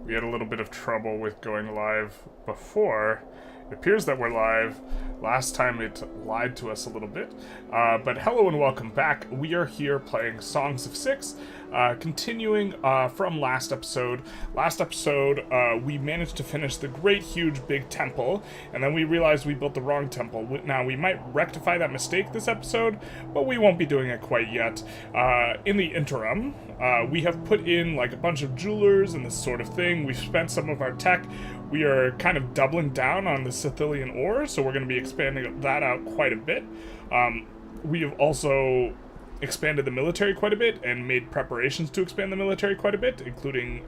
We had a little bit of trouble with going live before. It appears that we're live. Last time it lied to us a little bit. But hello and welcome back. We are here playing Songs of Six, continuing from last episode. Last episode, we managed to finish the great, huge, big temple, and then we realized we built the wrong temple. Now, we might rectify that mistake this episode, but we won't be doing it quite yet. In the interim, we have put in like a bunch of jewelers and this sort of thing. We've spent some of our tech. We are kind of doubling down on the Sicilian ore, so we're going to be expanding that out quite a bit. We have also expanded the military quite a bit and made preparations to expand the military quite a bit, including,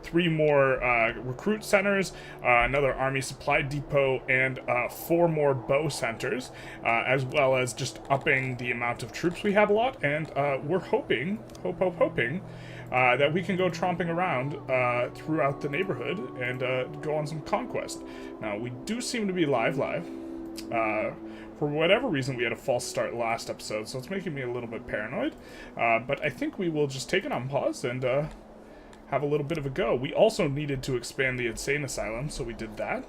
3 more recruit centers, another army supply depot, and 4 more bow centers, as well as just upping the amount of troops we have a lot. And we're hoping that we can go tromping around throughout the neighborhood and go on some conquest. Now, we do seem to be live. For whatever reason, we had a false start last episode, so it's making me a little bit paranoid. But I think we will just take it on pause and have a little bit of a go. We also needed to expand the insane asylum, so we did that.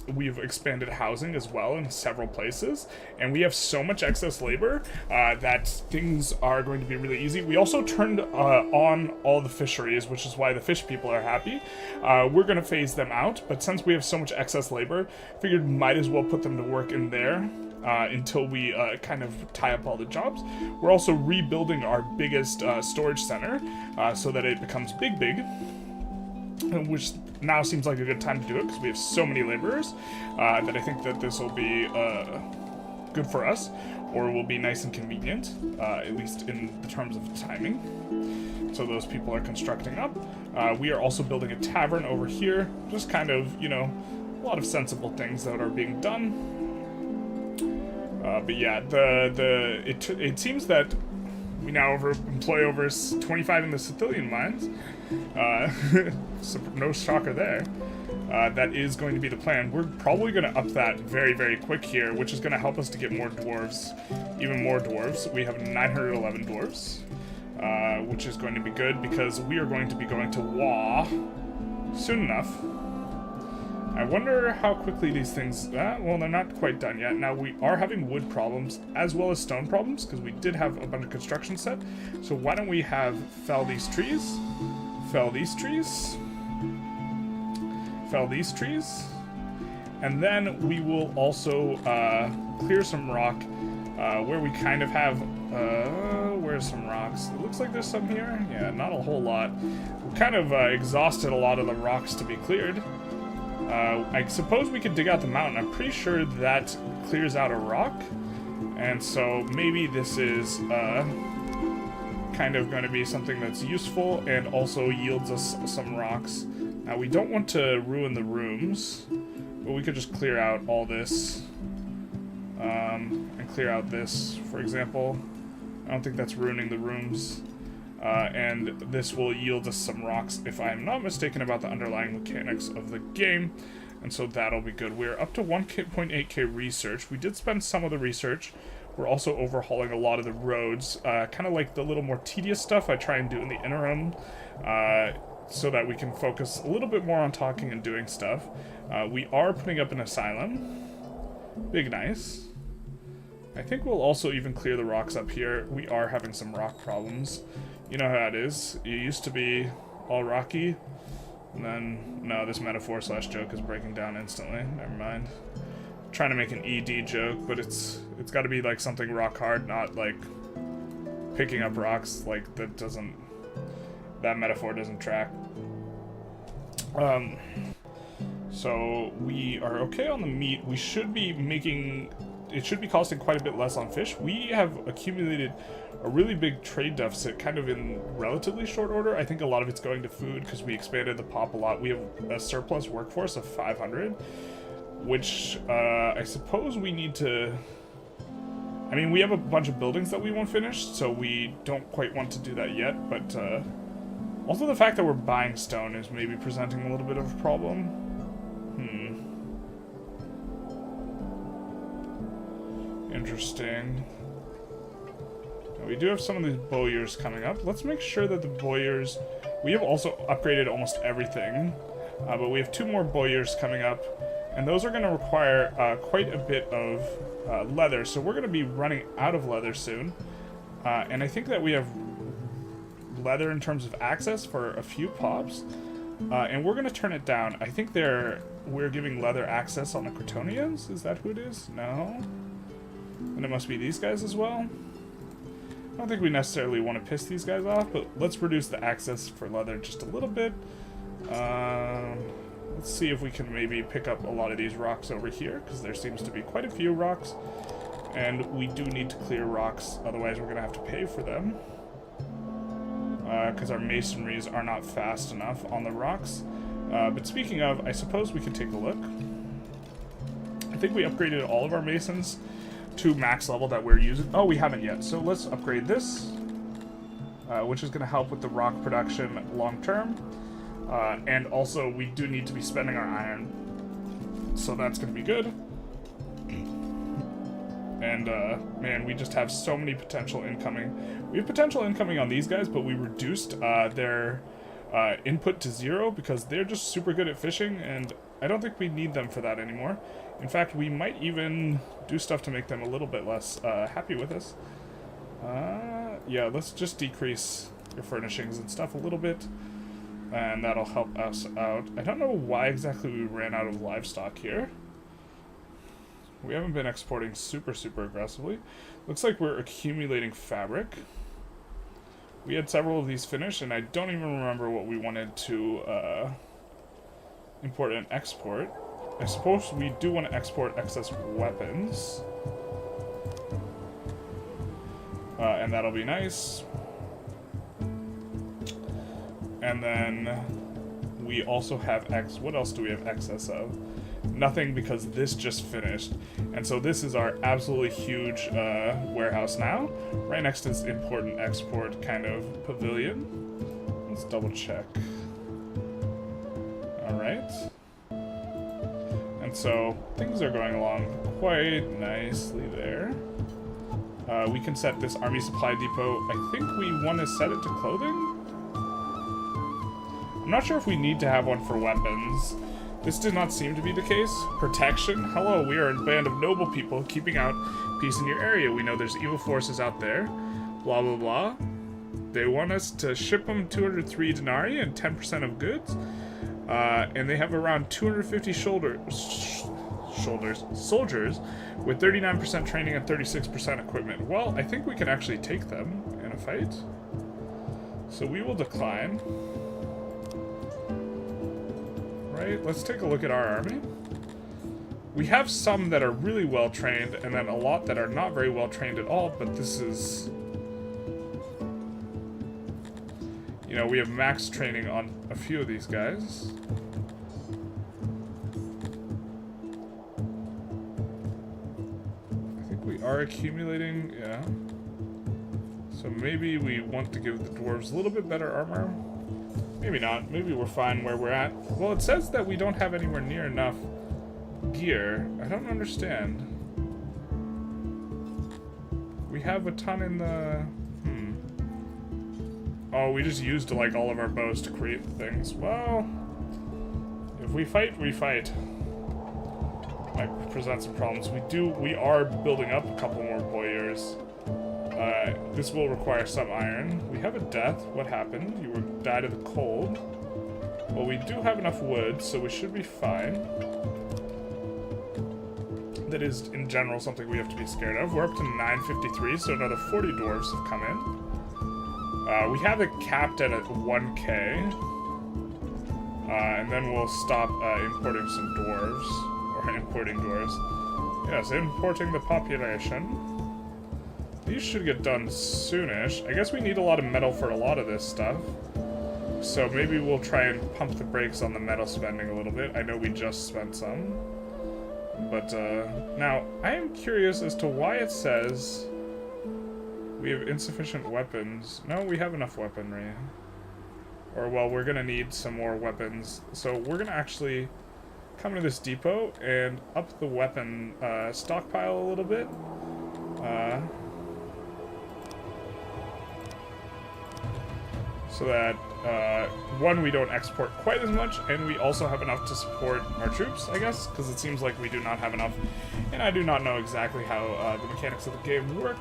We've expanded housing as well in several places, and we have so much excess labor that things are going to be really easy. We also turned on all the fisheries, which is why the fish people are happy. We're going to phase them out, but since we have so much excess labor, figured might as well put them to work in there until we kind of tie up all the jobs. We're also rebuilding our biggest storage center so that it becomes big, which now seems like a good time to do it because we have so many laborers that I think that this will be good for us, or will be nice and convenient, at least in the terms of timing. So those people are constructing up. We are also building a tavern over here, just kind of, a lot of sensible things that are being done. But yeah, it seems that we now employ over 25 in the Sicilian mines. So no shocker there. That is going to be the plan. We're probably going to up that very, very quick here, which is going to help us to get more dwarves, even more dwarves. We have 911 dwarves, which is going to be good because we are going to be going to Wa soon enough. I wonder how quickly these things... well, they're not quite done yet. Now, we are having wood problems as well as stone problems because we did have a bunch of construction set. So why don't we have fell these trees, fell these trees, fell these trees, and then we will also clear some rock where we kind of have... where's some rocks? It looks like there's some here. Yeah, not a whole lot. We kind of exhausted a lot of the rocks to be cleared. I suppose we could dig out the mountain. I'm pretty sure that clears out a rock. And so maybe this is kind of going to be something that's useful and also yields us some rocks. Now, we don't want to ruin the rooms, but we could just clear out all this. And clear out this, for example. I don't think that's ruining the rooms. And this will yield us some rocks, if I'm not mistaken about the underlying mechanics of the game. And so that'll be good. We're up to 1.8k research. We did spend some of the research. We're also overhauling a lot of the roads. Kind of like the little more tedious stuff I try and do in the interim, so that we can focus a little bit more on talking and doing stuff. We are putting up an asylum. Big nice. I think we'll also even clear the rocks up here. We are having some rock problems. You know how it is. It used to be all rocky, and then, no, this metaphor/joke is breaking down instantly. Never mind. I'm trying to make an ED joke, but it's got to be like something rock hard, not like picking up rocks. Like, that metaphor doesn't track. So we are okay on the meat. We should be making... It should be costing quite a bit less on fish. We have accumulated a really big trade deficit kind of in relatively short order. I think a lot of it's going to food because we expanded the pop a lot. We have a surplus workforce of 500, which I suppose we need to... I mean, we have a bunch of buildings that we want finished, so we don't quite want to do that yet, but also the fact that we're buying stone is maybe presenting a little bit of a problem. Interesting. We do have some of these bowyers coming up. Let's make sure that the bowyers... We have also upgraded almost everything, but we have 2 more bowyers coming up, and those are going to require quite a bit of leather, so we're going to be running out of leather soon. And I think that we have leather in terms of access for a few pops, and we're going to turn it down. I think we're giving leather access on the Crotonians. Is that who it is? No? And it must be these guys as well? I don't think we necessarily want to piss these guys off, but let's reduce the access for leather just a little bit. Let's see if we can maybe pick up a lot of these rocks over here, because there seems to be quite a few rocks. And we do need to clear rocks, otherwise we're going to have to pay for them. Because our masonries are not fast enough on the rocks. But speaking of, I suppose we can take a look. I think we upgraded all of our masons to max level that we're using. Oh, we haven't yet. So let's upgrade this, which is going to help with the rock production long term. And also, we do need to be spending our iron. So that's going to be good. And, man, we just have so many potential incoming. We have potential incoming on these guys, but we reduced their input to 0 because they're just super good at fishing, and I don't think we need them for that anymore. In fact, we might even do stuff to make them a little bit less happy with us. Yeah, let's just decrease your furnishings and stuff a little bit, and that'll help us out. I don't know why exactly we ran out of livestock here. We haven't been exporting super aggressively. Looks like we're accumulating fabric. We had several of these finished, and I don't even remember what we wanted to import and export. I suppose we do want to export excess weapons. And that'll be nice. And then we also have what else do we have excess of? Nothing, because this just finished. And so this is our absolutely huge warehouse now, right next to this import and export kind of pavilion. Let's double check. Alright. And so things are going along quite nicely there. We can set this army supply depot. I think we want to set it to clothing? I'm not sure if we need to have one for weapons. This did not seem to be the case. Protection? Hello, we are a band of noble people keeping out peace in your area. We know there's evil forces out there. Blah, blah, blah. They want us to ship them 203 denarii and 10% of goods. And they have around 250 soldiers with 39% training and 36% equipment. Well, I think we can actually take them in a fight. So we will decline. Right, let's take a look at our army. We have some that are really well trained, and then a lot that are not very well trained at all, but this is... You know, we have max training on a few of these guys. I think we are accumulating, yeah. So maybe we want to give the dwarves a little bit better armor. Maybe not. Maybe we're fine where we're at. Well, it says that we don't have anywhere near enough gear. I don't understand. We have a ton in the... Oh, we just used like all of our bows to create things. Well, if we fight, we fight. Might present some problems. We are building up a couple more bowyers. This will require some iron. We have a death. What happened? You died of the cold. Well, we do have enough wood, so we should be fine. That is, in general, something we have to be scared of. We're up to 953, so another 40 dwarves have come in. We have it capped at 1k. And then we'll stop importing some dwarves. Or importing dwarves. Yes, importing the population. These should get done soonish. I guess we need a lot of metal for a lot of this stuff. So maybe we'll try and pump the brakes on the metal spending a little bit. I know we just spent some. But, now, I am curious as to why it says we have insufficient weapons. No, we have enough weaponry. Or, well, we're gonna need some more weapons. So we're gonna actually come to this depot and up the weapon stockpile a little bit. so that, one, we don't export quite as much, and we also have enough to support our troops, I guess, because it seems like we do not have enough, and I do not know exactly how the mechanics of the game work.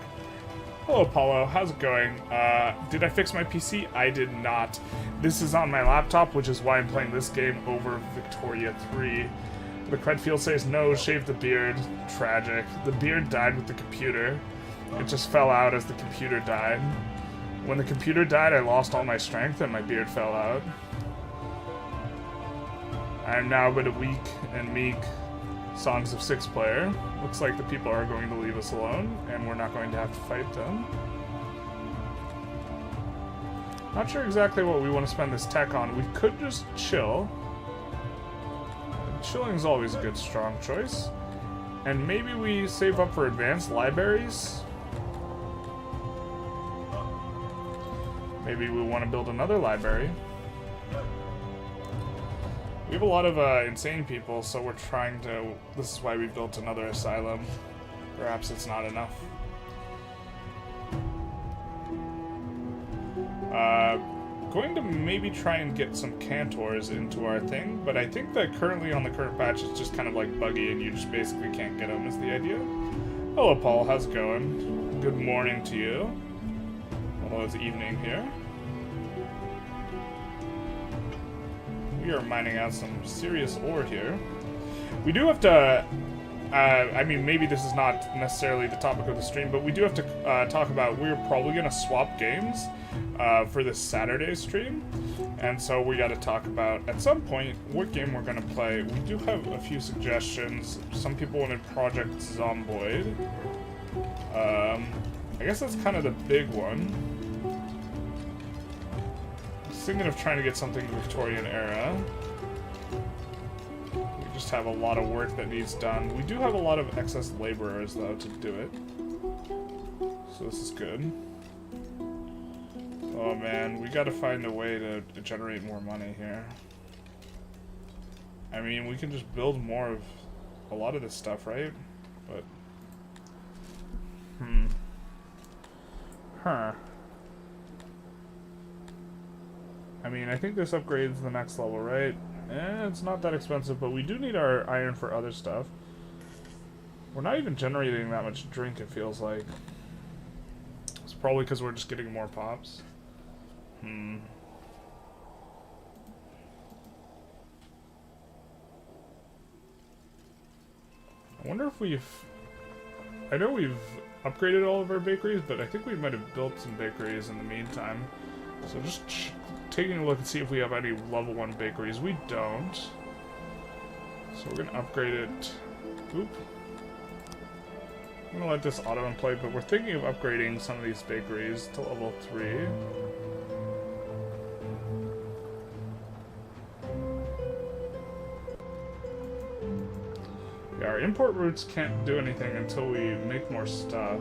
Hello, Paulo. How's it going? Did I fix my PC? I did not. This is on my laptop, which is why I'm playing this game over Victoria 3. The Credfield says, no, shave the beard. Tragic. The beard died with the computer. It just fell out as the computer died. When the computer died, I lost all my strength and my beard fell out. I am now but a weak and meek Songs of Six player. Looks like the people are going to leave us alone, and we're not going to have to fight them. Not sure exactly what we want to spend this tech on. We could just chill. Chilling is always a good strong choice. And maybe we save up for advanced libraries. Maybe we want to build another library. We have a lot of insane people, so we're trying to... This is why we built another asylum. Perhaps it's not enough. Going to maybe try and get some cantors into our thing, but I think that currently on the current patch it's just kind of like buggy and you just basically can't get them is the idea. Hello, Paul. How's it going? Good morning to you. Although it's evening here. We are mining out some serious ore here. We do have to, I mean, maybe this is not necessarily the topic of the stream, but we do have to talk about, we're probably going to swap games for this Saturday stream. And so we got to talk about, at some point, what game we're going to play. We do have a few suggestions. Some people wanted Project Zomboid. I guess that's kind of the big one. Thinking of trying to get something Victorian era. We just have a lot of work that needs done. We do have a lot of excess laborers, though, to do it. So this is good. Oh man, we gotta find a way to generate more money here. I mean, we can just build more of a lot of this stuff, right? But... Huh. I mean, I think this upgrades the next level, right? It's not that expensive, but we do need our iron for other stuff. We're not even generating that much drink, it feels like. It's probably because we're just getting more pops. I wonder if we've... I know we've upgraded all of our bakeries, but I think we might have built some bakeries in the meantime. So just taking a look and see if we have any level 1 bakeries. We don't. So we're going to upgrade it. Oop. I'm going to let this auto-play, but we're thinking of upgrading some of these bakeries to level 3. Yeah, our import routes can't do anything until we make more stuff.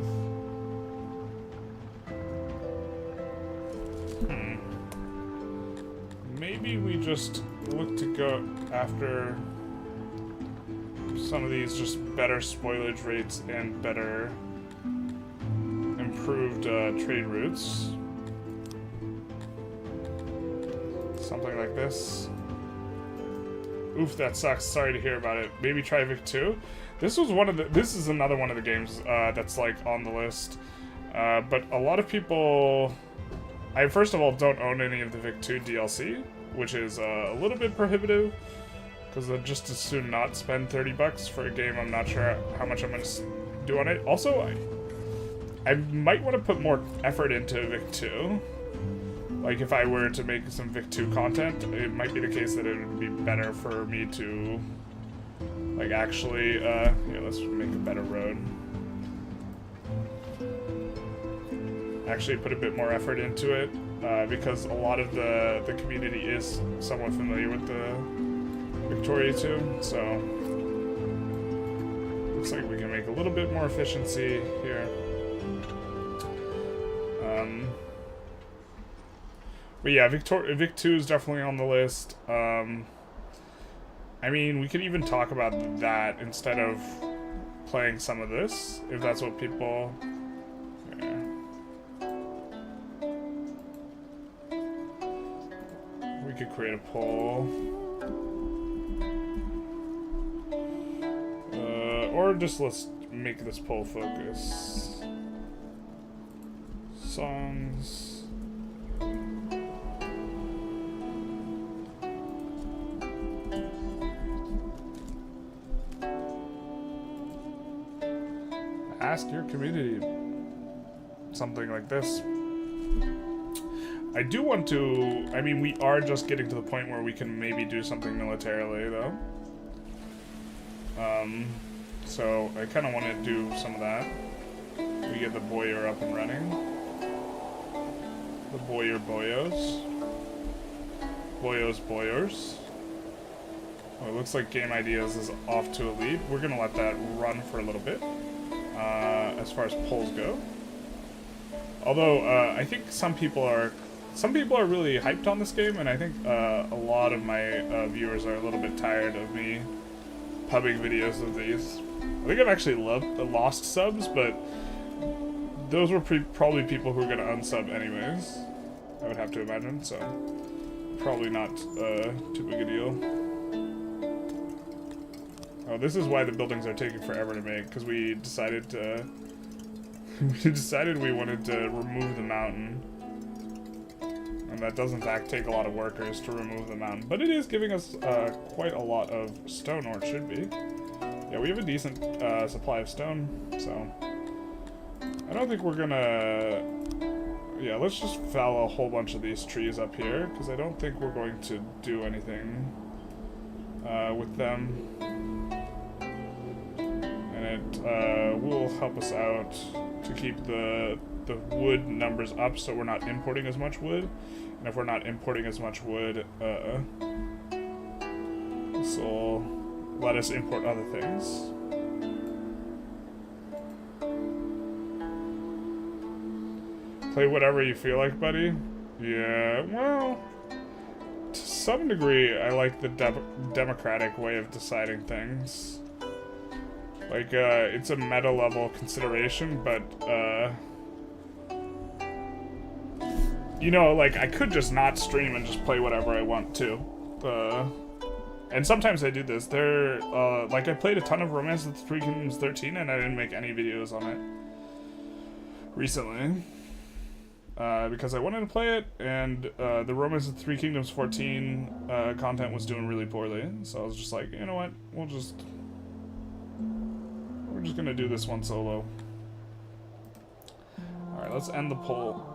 Maybe we just look to go after some of these just better spoilage rates and better improved trade routes. Something like this. Oof, that sucks. Sorry to hear about it. Maybe try Vic 2. This was one of the. This is another one of the games that's like on the list. But a lot of people. I first of all don't own any of the Vic 2 DLC, which is a little bit prohibitive, because I'd just as soon not spend $30 for a game I'm not sure how much I'm going to do on it. Also, I might want to put more effort into Vic 2. Like, if I were to make some Vic 2 content, it might be the case that it would be better for me to, like, actually, yeah, let's make a better road. Actually put a bit more effort into it, because a lot of the community is somewhat familiar with the Victoria 2, so looks like we can make a little bit more efficiency here. But yeah, Vic 2 is definitely on the list. I mean, we could even talk about that instead of playing some of this, if that's what people... Yeah. We could create a poll. Or just let's make this poll focus. Songs. Ask your community. Something like this. I do want to, I mean, we are just getting to the point where we can maybe do something militarily, though. So I kind of want to do some of that. We get the boyer up and running. The boyer boyos. Boyos boyers. Oh, it looks like Game Ideas is off to a lead. We're going to let that run for a little bit. As far as polls go. Although, I think some people are really hyped on this game, and I think a lot of my viewers are a little bit tired of me pubbing videos of these. I think I've actually lost subs, but those were probably people who were going to unsub anyways, I would have to imagine, so probably not too big a deal. Oh, this is why the buildings are taking forever to make, because we decided to... we wanted to remove the mountain. And that does in fact take a lot of workers to remove the mountain. But it is giving us quite a lot of stone, or it should be. Yeah, we have a decent supply of stone, so... I don't think we're gonna... Yeah, let's just fell a whole bunch of these trees up here, because I don't think we're going to do anything with them. And it will help us out to keep the wood numbers up so we're not importing as much wood. And if we're not importing as much wood, this will let us import other things. Play whatever you feel like, buddy. Yeah, well, to some degree, I like the democratic way of deciding things. Like, it's a meta-level consideration, but, you know, like, I could just not stream and just play whatever I want to. And sometimes I do this. Like, I played a ton of Romance of the Three Kingdoms 13, and I didn't make any videos on it recently. Because I wanted to play it, and the Romance of the Three Kingdoms 14 content was doing really poorly. So I was just like, you know what, we're just gonna do this one solo. Alright, let's end the poll.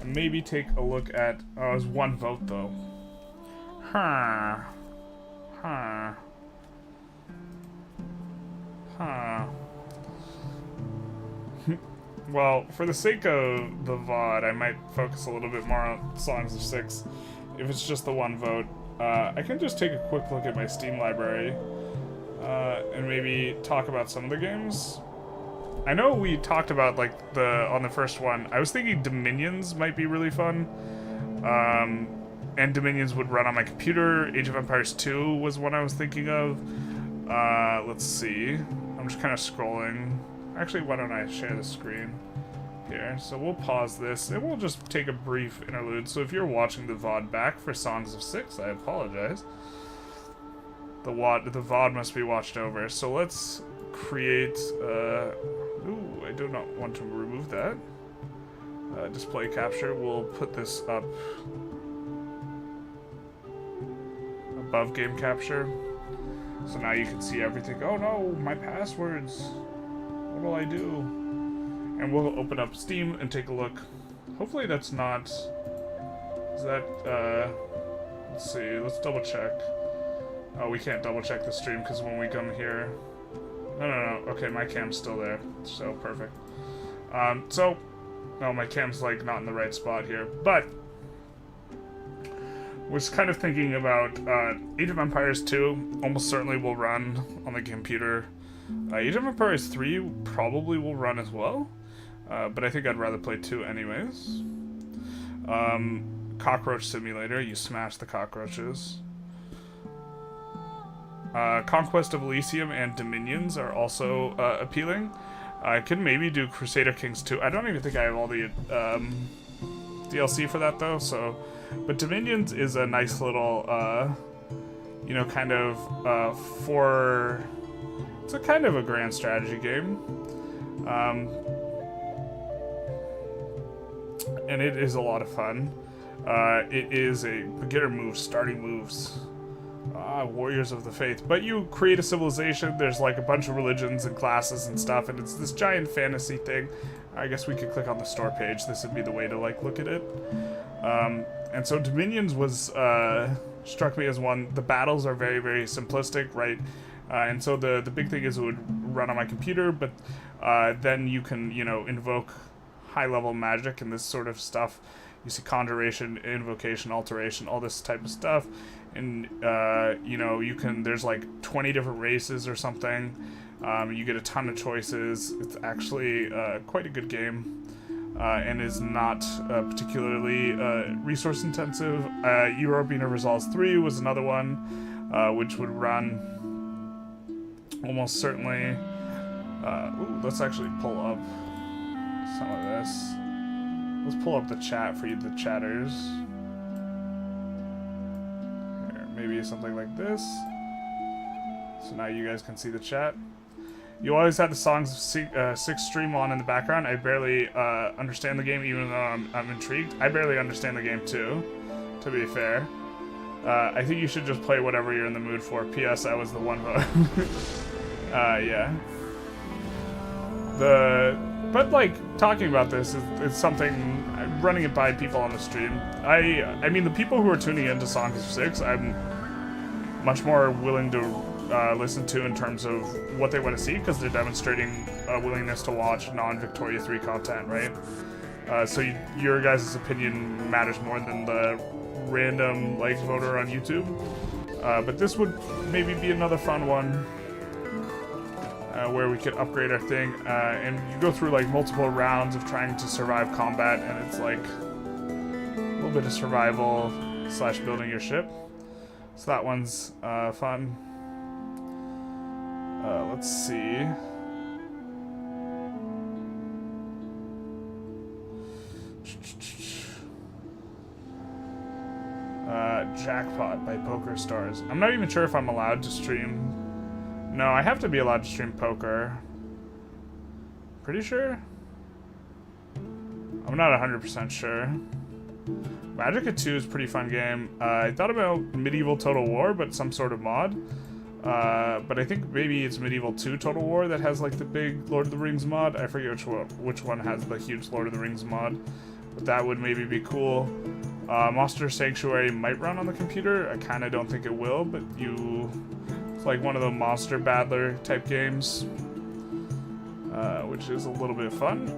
And maybe take a look at... Oh, it was one vote, though. Huh. Well, for the sake of the VOD, I might focus a little bit more on Songs of Six. If it's just the one vote, I can just take a quick look at my Steam library and maybe talk about some of the games. I know we talked about, like, on the first one, I was thinking Dominions might be really fun. And Dominions would run on my computer. Age of Empires 2 was one I was thinking of. Let's see. I'm just kind of scrolling. Actually, why don't I share the screen here? So we'll pause this, and we'll just take a brief interlude. So if you're watching the VOD back for Songs of Six, I apologize. The VOD must be watched over. So let's create... ooh, I do not want to remove that. Display capture. We'll put this up above game capture. So now you can see everything. Oh no, my passwords. What will I do? And we'll open up Steam and take a look. Hopefully that's not... Is that, let's see, let's double check. Oh, we can't double check the stream because when we come here... No. Okay, my cam's still there. So, perfect. No, my cam's, like, not in the right spot here. But... was kind of thinking about Age of Empires 2 almost certainly will run on the computer. Age of Empires 3 probably will run as well, but I think I'd rather play 2 anyways. Cockroach Simulator, you smash the cockroaches. Conquest of Elysium and Dominions are also appealing. I could maybe do Crusader Kings 2. I don't even think I have all the DLC for that though, so But Dominions is a nice little, you know, kind of it's a kind of a grand strategy game. And it is a lot of fun. It is a beginner moves, starting moves. Warriors of the Faith. But you create a civilization, there's like a bunch of religions and classes and stuff, and it's this giant fantasy thing. I guess we could click on the store page. This would be the way to like look at it. And so Dominions was struck me as one. The battles are very, very simplistic, right? And so the big thing is it would run on my computer, but then you can, you know, invoke high-level magic and this sort of stuff. You see conjuration, invocation, alteration, all this type of stuff. And, you know, you can, there's like 20 different races or something. You get a ton of choices. It's actually quite a good game. And is not particularly resource intensive. European Resolves 3 was another one, which would run almost certainly. Ooh, let's actually pull up some of this. Let's pull up the chat for you, the chatters. Here, maybe something like this. So now you guys can see the chat. You always have the Songs of Six stream on in the background. I barely understand the game, even though I'm intrigued. I barely understand the game too, to be fair. I think you should just play whatever you're in the mood for. P.S. I was the one vote. Yeah. But like talking about this is something I'm running it by people on the stream. I mean the people who are tuning into Songs of Six, I'm much more willing to listen to in terms of what they want to see, because they're demonstrating a willingness to watch non-Victoria 3 content, right? So your guys' opinion matters more than the random like voter on YouTube. But this would maybe be another fun one. Where we could upgrade our thing, and you go through like multiple rounds of trying to survive combat, and it's like a little bit of survival / building your ship. So that one's fun. Let's see. Jackpot by Poker Stars. I'm not even sure if I'm allowed to stream. No, I have to be allowed to stream poker. Pretty sure? I'm not 100% sure. Magica 2 is a pretty fun game. I thought about Medieval Total War, but some sort of mod. But I think maybe it's Medieval 2 Total War that has like the big Lord of the Rings mod. I forget which one has the huge Lord of the Rings mod. But that would maybe be cool. Monster Sanctuary might run on the computer. I kind of don't think it will, but it's like one of the monster battler type games, which is a little bit fun.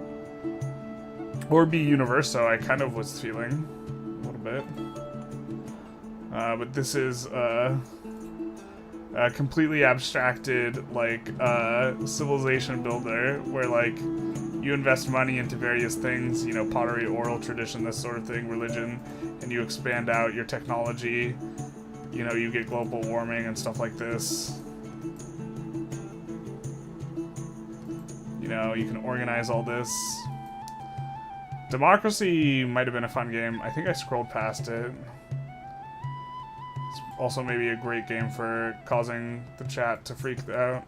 Or be Universo, I kind of was feeling a little bit. But this is a completely abstracted like civilization builder where like you invest money into various things, you know, pottery, oral tradition, this sort of thing, religion, and you expand out your technology. You know, you get global warming and stuff like this. You know, you can organize all this. Democracy might have been a fun game. I think I scrolled past it. It's also maybe a great game for causing the chat to freak out.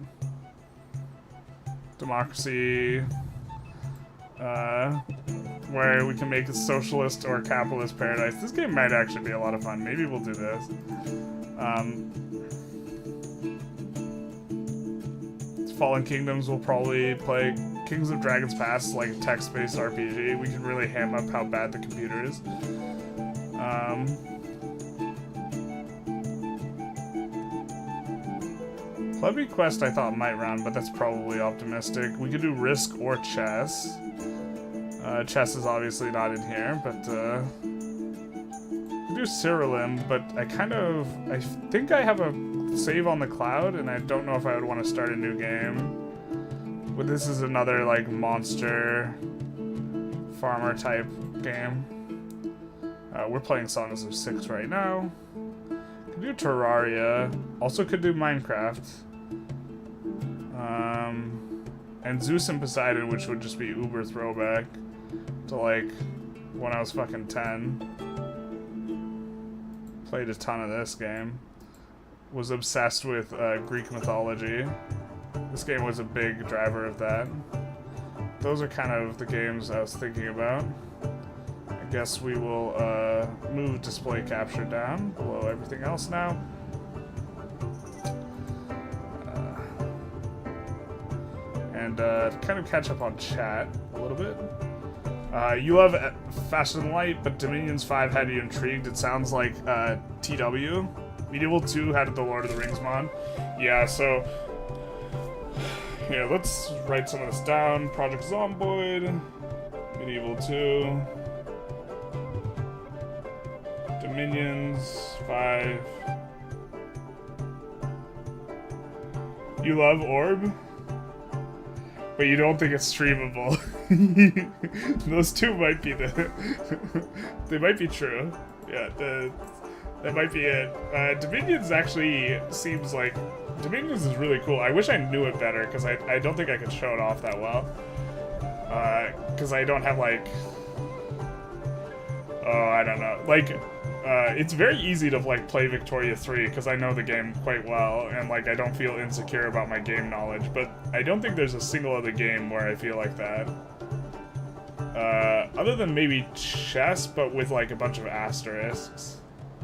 Democracy. Where we can make a socialist or capitalist paradise. This game might actually be a lot of fun. Maybe we'll do this. Fallen Kingdoms will probably play. Kings of Dragons Pass, like a text-based RPG. We can really ham up how bad the computer is. CONQUEST I thought might run, but that's probably optimistic. We could do Risk or Chess. Chess is obviously not in here, but we could do Cyrillim, but I think I have a save on the cloud, and I don't know if I would want to start a new game. But this is another like monster farmer type game. We're playing Songs of Six right now. Could do Terraria. Also could do Minecraft. And Zeus and Poseidon, which would just be uber throwback to like when I was fucking 10. Played a ton of this game. Was obsessed with Greek mythology. This game was a big driver of that. Those are kind of the games I was thinking about. I guess we will move display capture down below everything else now. And kind of catch up on chat a little bit. You love Faster Than Light, but Dominions 5 had you intrigued. It sounds like TW. Medieval 2 had the Lord of the Rings mod. Yeah, so... Here, let's write some of this down. Project Zomboid. Medieval 2. Dominions 5. You love Orb? But you don't think it's streamable. Those two might be they might be true. Yeah, that might be it. Dominions actually seems like... Dominions is really cool. I wish I knew it better, because I don't think I could show it off that well. Because I don't have, like... Oh, I don't know. Like, it's very easy to, like, play Victoria 3, because I know the game quite well, and, like, I don't feel insecure about my game knowledge, but I don't think there's a single other game where I feel like that. Other than maybe chess, but with, like, a bunch of asterisks.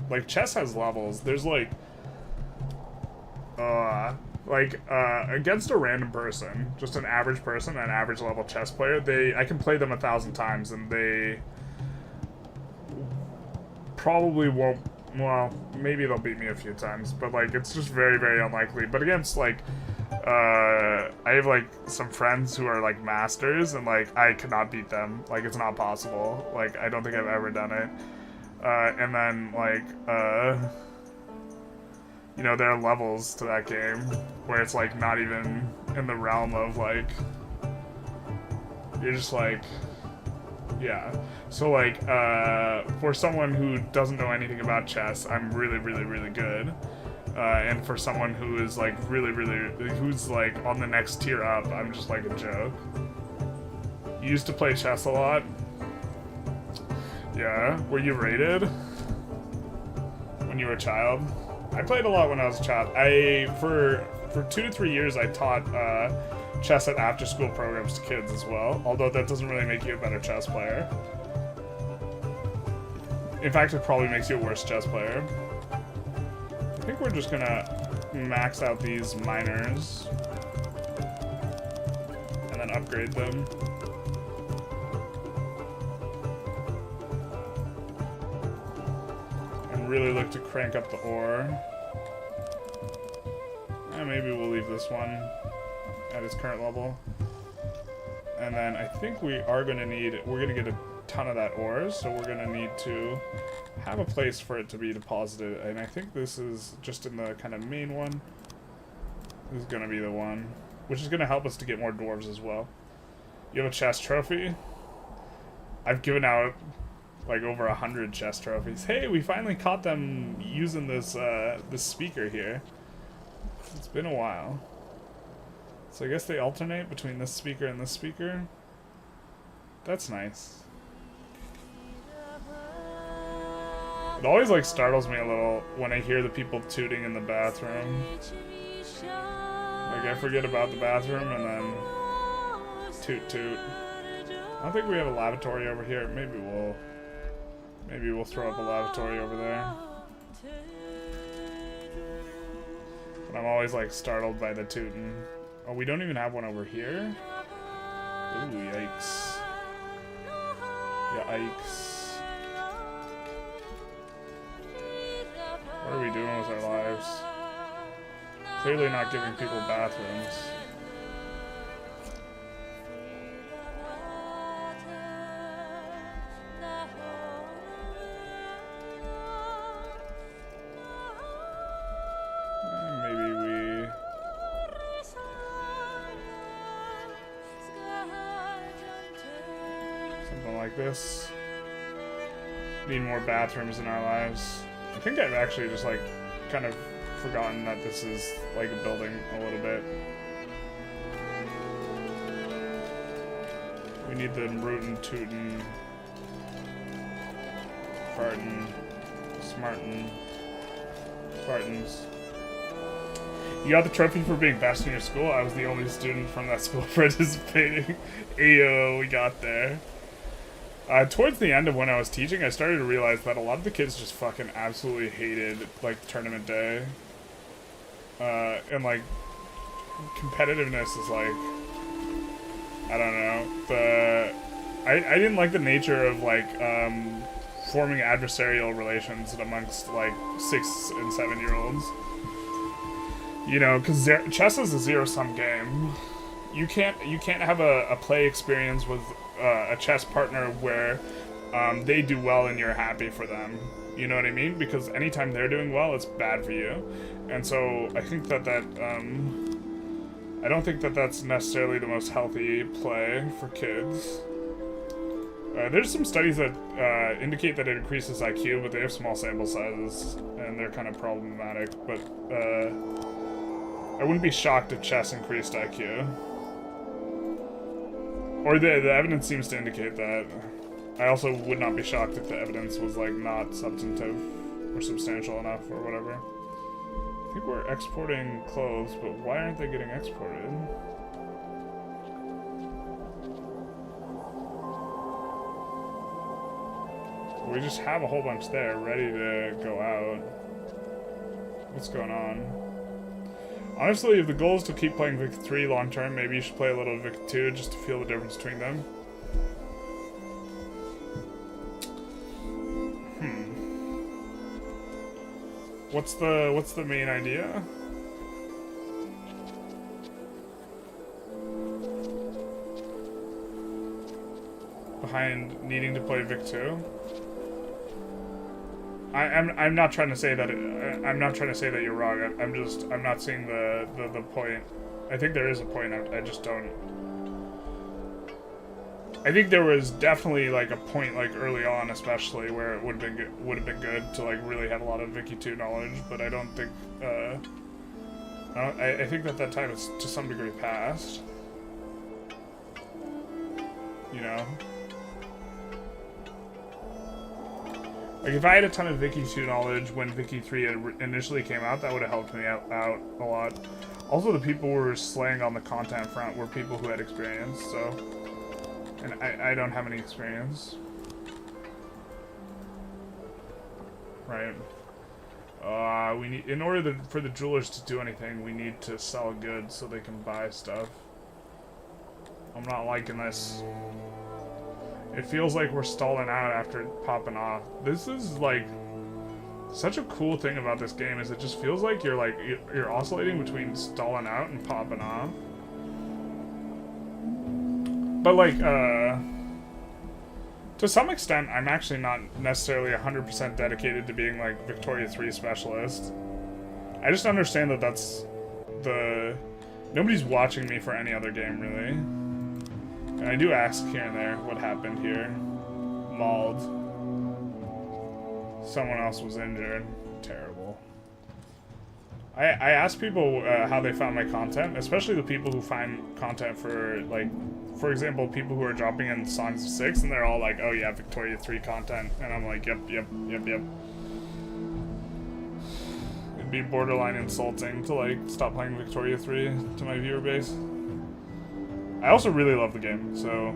Like, chess has levels. There's, like... against a random person, just an average person, an average level chess player, I can play them 1,000 times, and they... probably won't, well, maybe they'll beat me a few times, but, like, it's just very, very unlikely. But against, like, I have, like, some friends who are, like, masters, and, like, I cannot beat them. Like, it's not possible. Like, I don't think I've ever done it. And then, like, you know, there are levels to that game where it's, like, not even in the realm of, like, you're just, like... Yeah. So, like, for someone who doesn't know anything about chess, I'm really, really, really good. And for someone who is, like, really, really, who's, like, on the next tier up, I'm just, like, a joke. You used to play chess a lot? Yeah. Were you rated? When you were a child? I played a lot when I was a child. For 2 to 3 years, I taught, chess at after-school programs to kids as well, although that doesn't really make you a better chess player. In fact, it probably makes you a worse chess player. I think we're just gonna max out these miners and then upgrade them. And really look to crank up the ore. And maybe we'll leave this one at its current level. And then I think we are going to need, we're going to get a ton of that ore, so we're going to need to have a place for it to be deposited. And I think this is just in the kind of main one. This is going to be the one, which is going to help us to get more dwarves as well. You have a chess trophy? I've given out like over 100 chess trophies. Hey, we finally caught them using this this speaker here. It's been a while. So I guess they alternate between this speaker and this speaker. That's nice. It always like startles me a little when I hear the people tooting in the bathroom. Like I forget about the bathroom and then toot toot. I don't think we have a lavatory over here. Maybe we'll throw up a lavatory over there. But I'm always like startled by the tooting. Oh, we don't even have one over here? Ooh, yikes. Yikes. What are we doing with our lives? Clearly not giving people bathrooms. This. Need more bathrooms in our lives. I think I've actually just like kind of forgotten that this is like a building a little bit. We need the rootin', tootin', fartin', smartin'. Spartans. You got the trophy for being best in your school? I was the only student from that school participating. Ayo, we got there. Towards the end of when I was teaching, I started to realize that a lot of the kids just fucking absolutely hated, like, tournament day. And, like, competitiveness is, like, I don't know. I didn't like the nature of, like, forming adversarial relations amongst, like, 6 and 7-year-olds. You know, because chess is a zero-sum game. You can't have a play experience with a chess partner where they do well and you're happy for them. You know what I mean? Because anytime they're doing well, it's bad for you. And so I think that I don't think that that's necessarily the most healthy play for kids. There's some studies that indicate that it increases IQ, but they have small sample sizes, and they're kind of problematic. But I wouldn't be shocked if chess increased IQ. Or the evidence seems to indicate that. I also would not be shocked if the evidence was, like, not substantive or substantial enough or whatever. I think we're exporting clothes, but why aren't they getting exported? We just have a whole bunch there, ready to go out. What's going on? Honestly, if the goal is to keep playing Vic 3 long term, maybe you should play a little Vic 2 just to feel the difference between them. What's the main idea? Behind needing to play Vic 2? I'm not trying to say that I'm not trying to say that you're wrong. I'm not seeing the point. I think there is a point. I just don't. I think there was definitely, like, a point, like, early on, especially, where it would have been good to, like, really have a lot of Vicky 2 knowledge. But I don't think. I think that time is to some degree past. You know. Like, if I had a ton of Vicky 2 knowledge when Vicky 3 initially came out, that would have helped me out a lot. Also, the people who were slaying on the content front were people who had experience, so... And I don't have any experience. Right. We need... In order for the jewelers to do anything, we need to sell goods so they can buy stuff. I'm not liking this. It feels like we're stalling out after popping off. This is, like, such a cool thing about this game is it just feels like you're oscillating between stalling out and popping off. But, like, to some extent, I'm actually not necessarily 100% dedicated to being, like, Victoria 3 specialist. I just understand that that's nobody's watching me for any other game, really. And I do ask here and there what happened here. Mauled. Someone else was injured. Terrible. I asked people how they found my content, especially the people who find content for, like, for example, people who are dropping in Songs of 6, and they're all like, oh yeah, Victoria 3 content. And I'm like, yep. It'd be borderline insulting to, like, stop playing Victoria 3 to my viewer base. I also really love the game, so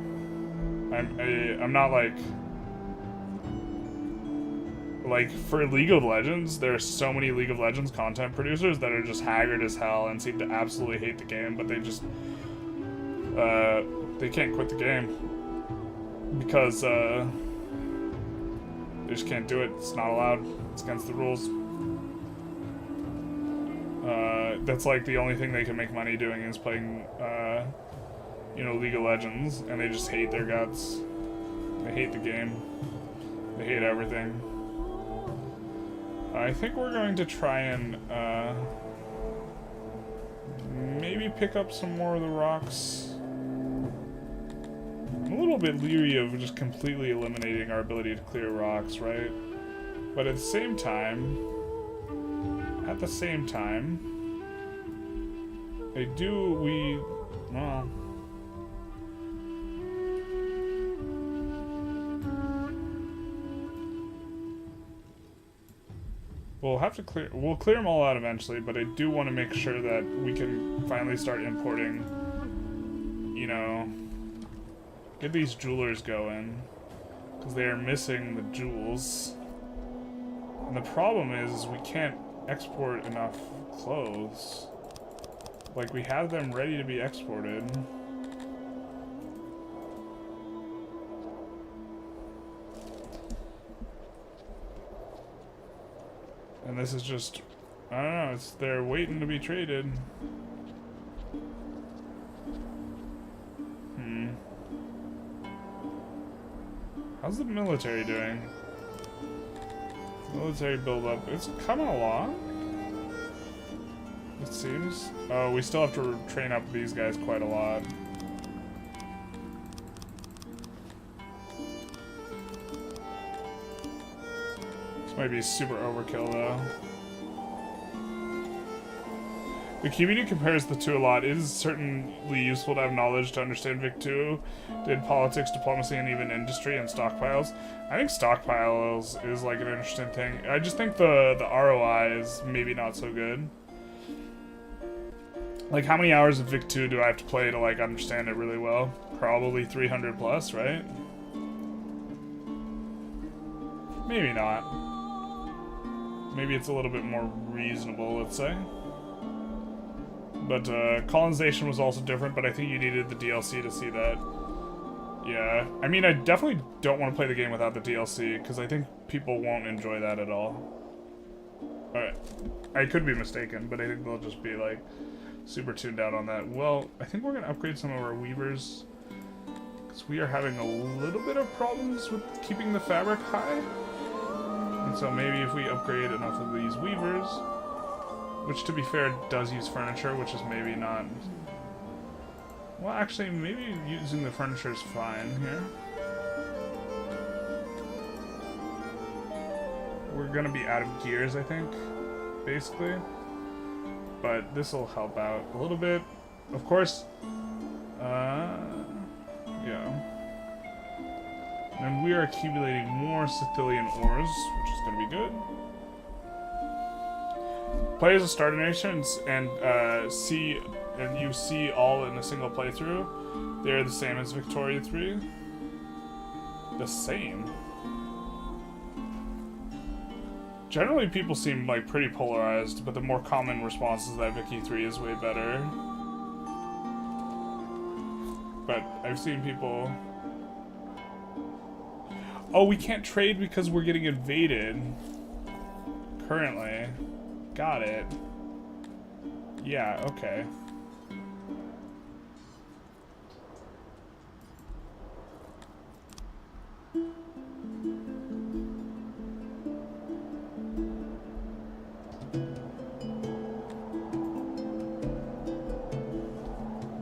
I'm not like for League of Legends, there's so many League of Legends content producers that are just haggard as hell and seem to absolutely hate the game, but they just they can't quit the game because they just can't do it. It's not allowed. It's against the rules. That's like the only thing they can make money doing is playing you know, League of Legends, and they just hate their guts. They hate the game. They hate everything. I think we're going to try and maybe pick up some more of the rocks. I'm a little bit leery of just completely eliminating our ability to clear rocks, right? But at the same time, well... We'll have to clear... We'll clear them all out eventually, but I do want to make sure that we can finally start importing, you know, get these jewelers going, because they are missing the jewels. And the problem is we can't export enough clothes. Like, we have them ready to be exported. And this is just, I don't know, they're waiting to be traded. How's the military doing? Military buildup, it's coming along, it seems. Oh, we still have to train up these guys quite a lot. This might be super overkill though. Wikipedia compares the two a lot. It is certainly useful to have knowledge to understand Vic 2 did politics, diplomacy, and even industry and stockpiles. I think stockpiles is like an interesting thing. I just think the ROI is maybe not so good. Like, how many hours of Vic 2 do I have to play to like understand it really well? Probably 300 plus, right? Maybe not. Maybe it's a little bit more reasonable, let's say. But colonization was also different, but I think you needed the DLC to see that. Yeah, I mean, I definitely don't want to play the game without the DLC, because I think people won't enjoy that at all. Alright, I could be mistaken, but I think they'll just be, like, super tuned out on that. Well, I think we're going to upgrade some of our weavers, because we are having a little bit of problems with keeping the fabric high. And so maybe if we upgrade enough of these weavers, which to be fair does use furniture, which is maybe not... Well, actually, maybe using the furniture is fine here. We're gonna be out of gears, I think, basically. But this will help out a little bit. Of course, yeah. And we are accumulating more Sicilian ores, which is gonna be good. Play as a starter nation and you see all in a single playthrough. They're the same as Victoria 3. The same. Generally, people seem like pretty polarized, but the more common response is that Vicky 3 is way better. But I've seen people. Oh, we can't trade because we're getting invaded. Currently. Got it. Yeah, okay.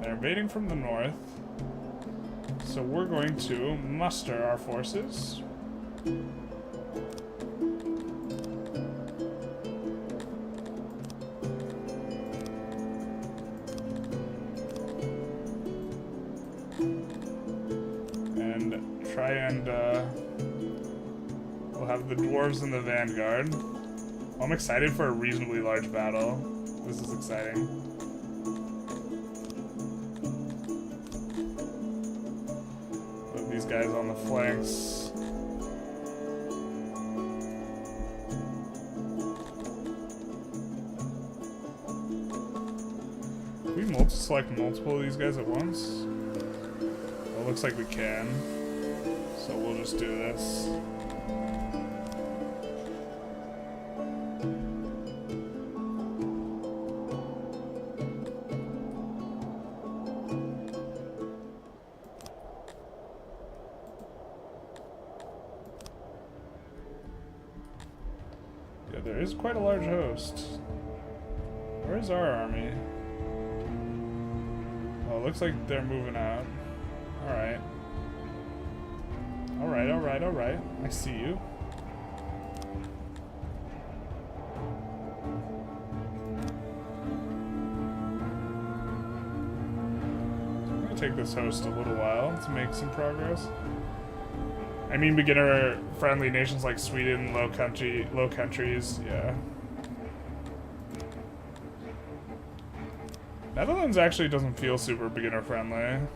They're invading from the north. So we're going to muster our forces. We'll have the dwarves in the vanguard. I'm excited for a reasonably large battle. This is exciting. Put these guys on the flanks. Can we select multiple of these guys at once? Well, it looks like we can. So we'll just do this. Yeah, there is quite a large host. Where is our army? Oh, it looks like they're moving out. Alright. Alright. I see you. I'm gonna take this host a little while to make some progress. I mean beginner-friendly nations like Sweden, low countries, yeah. Netherlands actually doesn't feel super beginner-friendly.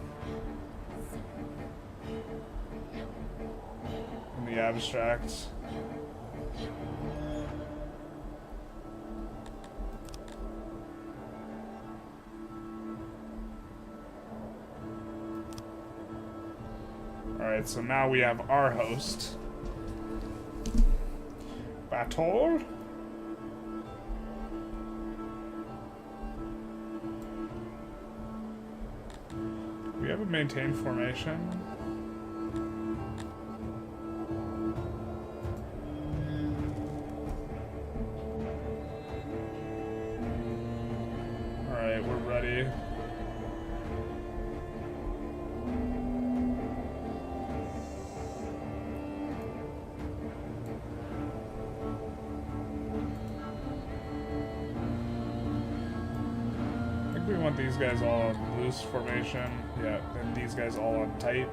In the abstract. Alright, so now we have our host. Battle. We have a maintained formation. Alright, we're ready. We want these guys all on loose formation, yeah, and these guys all on tight.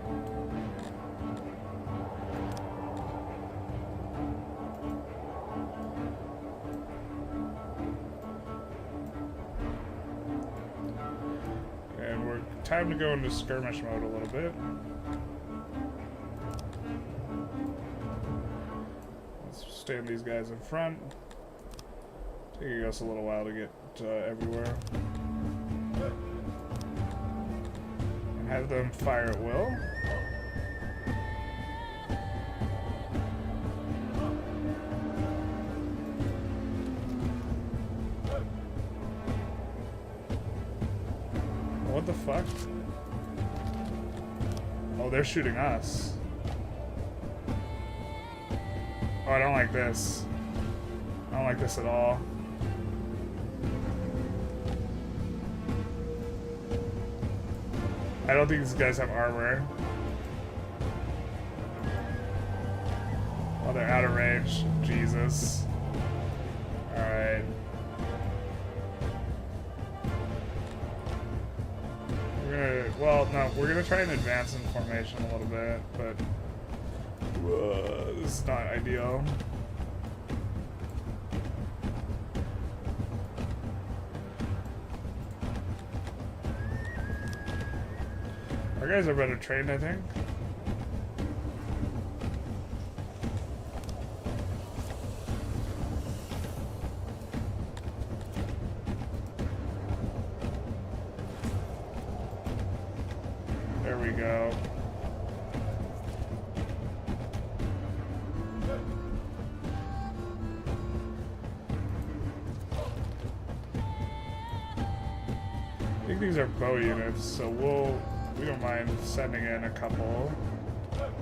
And we're time to go into skirmish mode a little bit. Let's stand these guys in front. Taking us a little while to get everywhere. And have them fire at will. What the fuck? Oh, they're shooting us. Oh, I don't like this. I don't like this at all. I don't think these guys have armor. Oh, they're out of range. Jesus. Alright. Well, no, we're gonna try and advance in formation a little bit, but this is not ideal. Our guys are better trained, I think. There we go. I think these are bow units, so we don't mind sending in a couple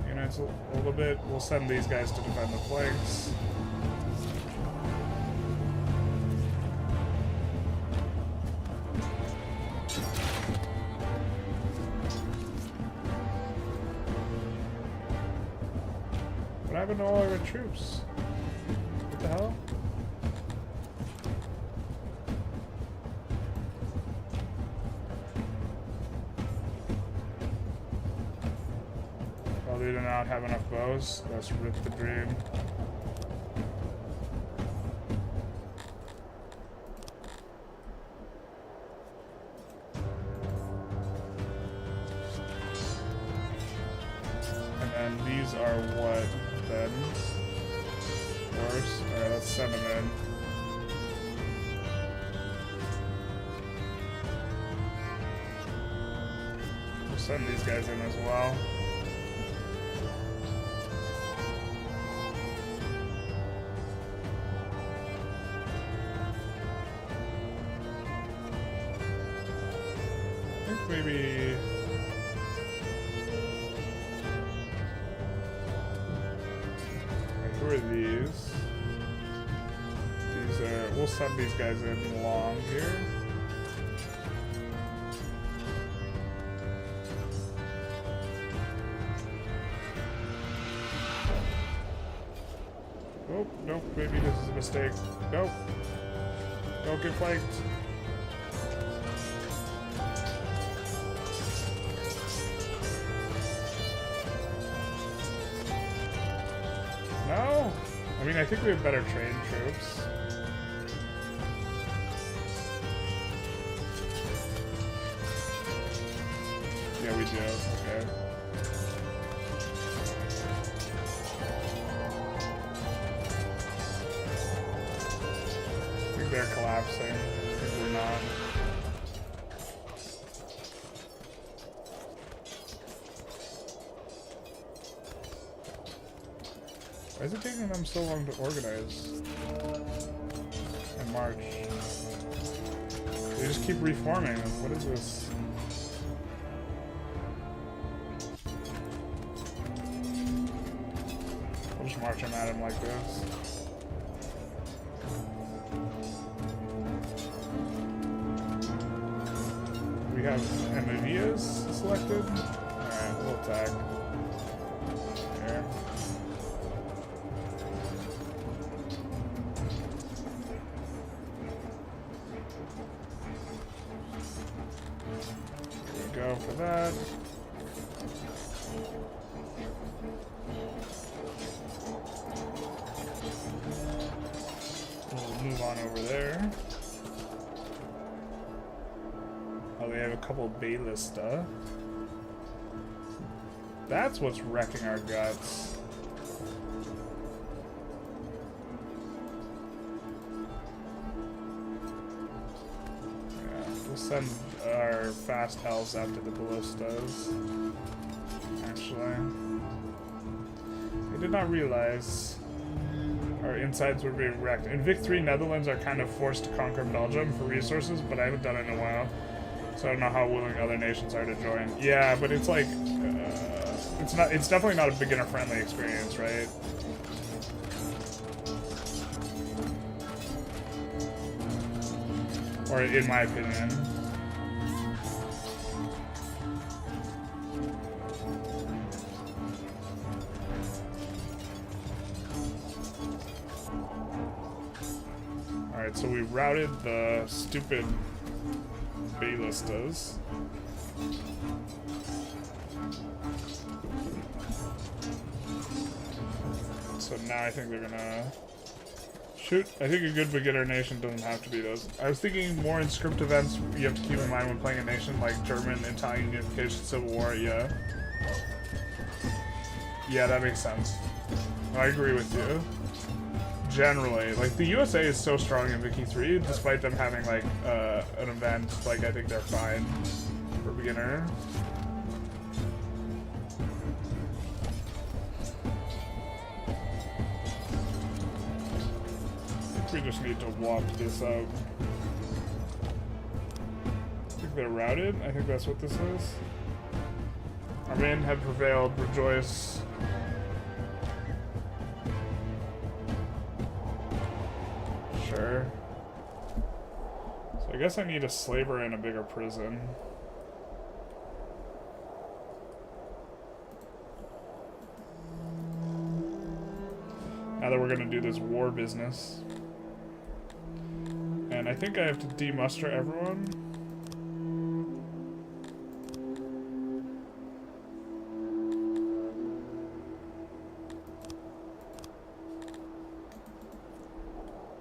units a little bit. We'll send these guys to defend the flanks. What happened to all our troops? What the hell? Oh, they do not have enough bows. Let's rip the dream. And then these are what then? Worse. Alright, let's send them in. We'll send these guys in as well. I think maybe... Who are these? These are... We'll send these guys in long here. Oh, nope, maybe this is a mistake. Nope. Don't get flanked. I mean, I think we have better trained troops. Yeah, we do. Okay. I think they're collapsing. I think we're not. Why is it taking them so long to organize and march? They just keep reforming. What is this? We'll just march them at him like this. We have Emidias selected. Alright, we'll attack. Here. Go for that. We'll move on over there. Oh, they have a couple of Baylista. That's what's wrecking our guts. Yeah, we'll send our fast elves after the ballistas. Actually, I did not realize our insides were being wrecked. In Vic 3, Netherlands are kind of forced to conquer Belgium for resources, but I haven't done it in a while, so I don't know how willing other nations are to join. Yeah, but it's like it's definitely not a beginner-friendly experience, right? Or in my opinion. Alright, so we routed the stupid Baylistas. So now I think they're gonna shoot. I think a good beginner nation doesn't have to be those. I was thinking more in script events you have to keep in mind when playing a nation like German, Italian unification, Civil War, yeah. Yeah, that makes sense. I agree with you. Generally, like the USA is so strong in Vicky 3, despite them having like an event, like I think they're fine for beginner. We just need to walk this up. I think they're routed. I think that's what this is. Our men have prevailed. Rejoice. Sure. So I guess I need a slaver in a bigger prison. Now that we're gonna do this war business. And I think I have to demuster everyone.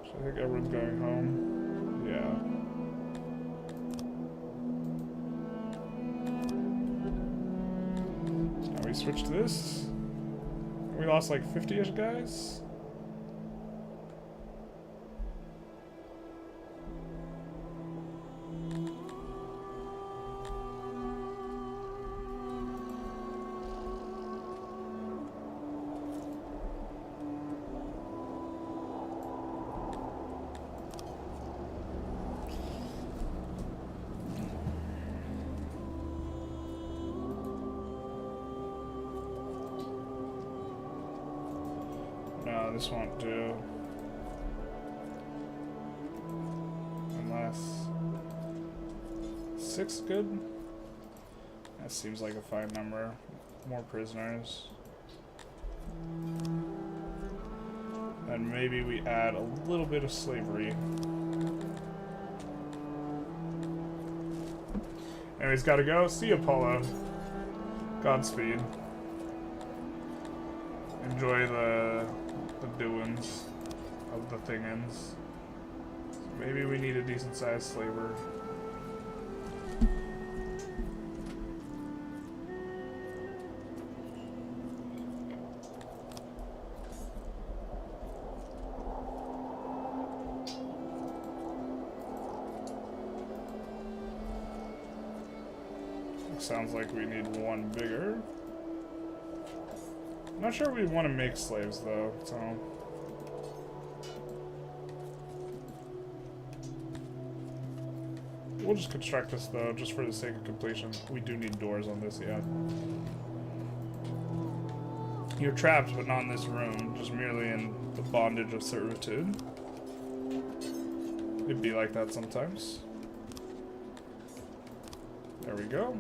So I think everyone's going home. Yeah. So now we switch to this. We lost like 50-ish guys. No, this won't do. Unless 6 good? That seems like a fine number. More prisoners. And maybe we add a little bit of slavery. Anyways, gotta go. See you, Apollo. Godspeed. Enjoy the the doings of the thingins. Maybe we need a decent sized slaver. Sounds like we need one bigger. Not sure we want to make slaves though, so. We'll just construct this though, just for the sake of completion. We do need doors on this, yeah. You're trapped, but not in this room, just merely in the bondage of servitude. It'd be like that sometimes. There we go.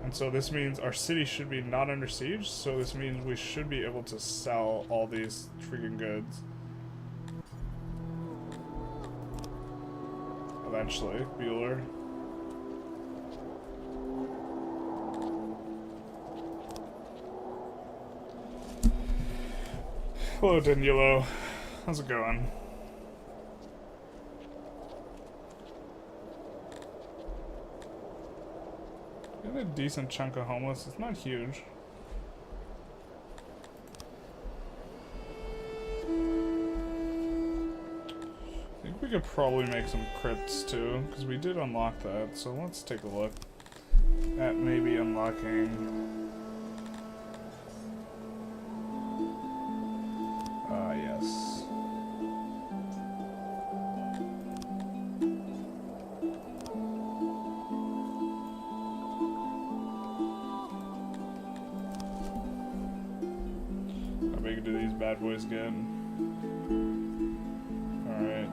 And so this means our city should be not under siege, so this means we should be able to sell all these freaking goods. Eventually, Bueller. Hello, Danulo. How's it going? Got a decent chunk of homeless. It's not huge. I think we could probably make some crypts too, because we did unlock that. So let's take a look at maybe unlocking. Yes. How big do these bad boys get? Alright.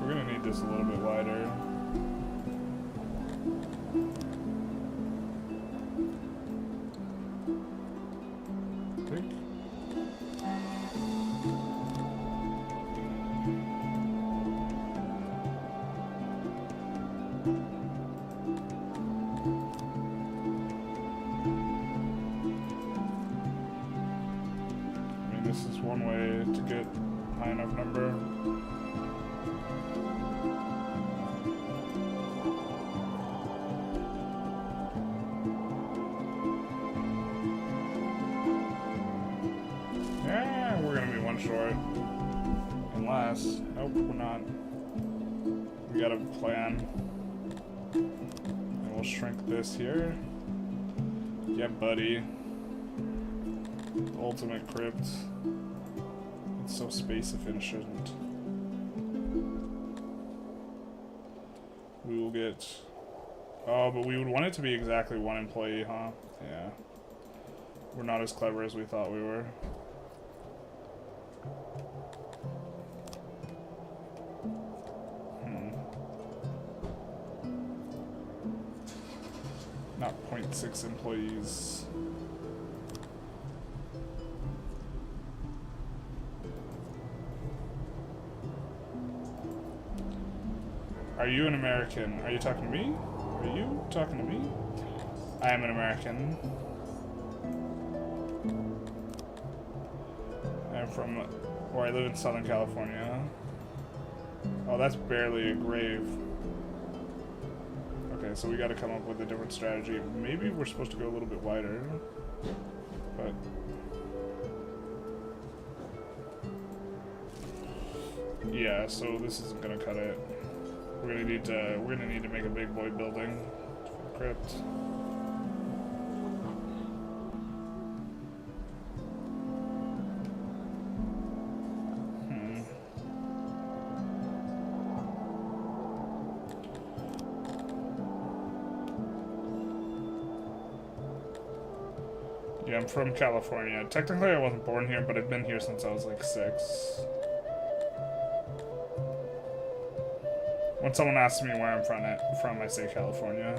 We're gonna need this a little bit wider. I think. I mean, this is one way to get a high enough number. Yeah, we're gonna be one short. Unless, nope, we're not. We got a plan. And we'll shrink this here. Yeah, buddy. Ultimate crypt. It's so space efficient. We will get. Oh, but we would want it to be exactly one employee, huh? Yeah. We're not as clever as we thought we were. Not 0.6 employees. Are you an American? Are you talking to me? Are you talking to me? I am an American. I'm from where I live in Southern California. Oh, that's barely a grave. Okay, so we gotta come up with a different strategy. Maybe we're supposed to go a little bit wider. But yeah, so this isn't gonna cut it. We're gonna need to make a big boy building for crypt. Yeah, I'm from California. Technically, I wasn't born here, but I've been here since I was like 6. When someone asks me where I'm from, I say California.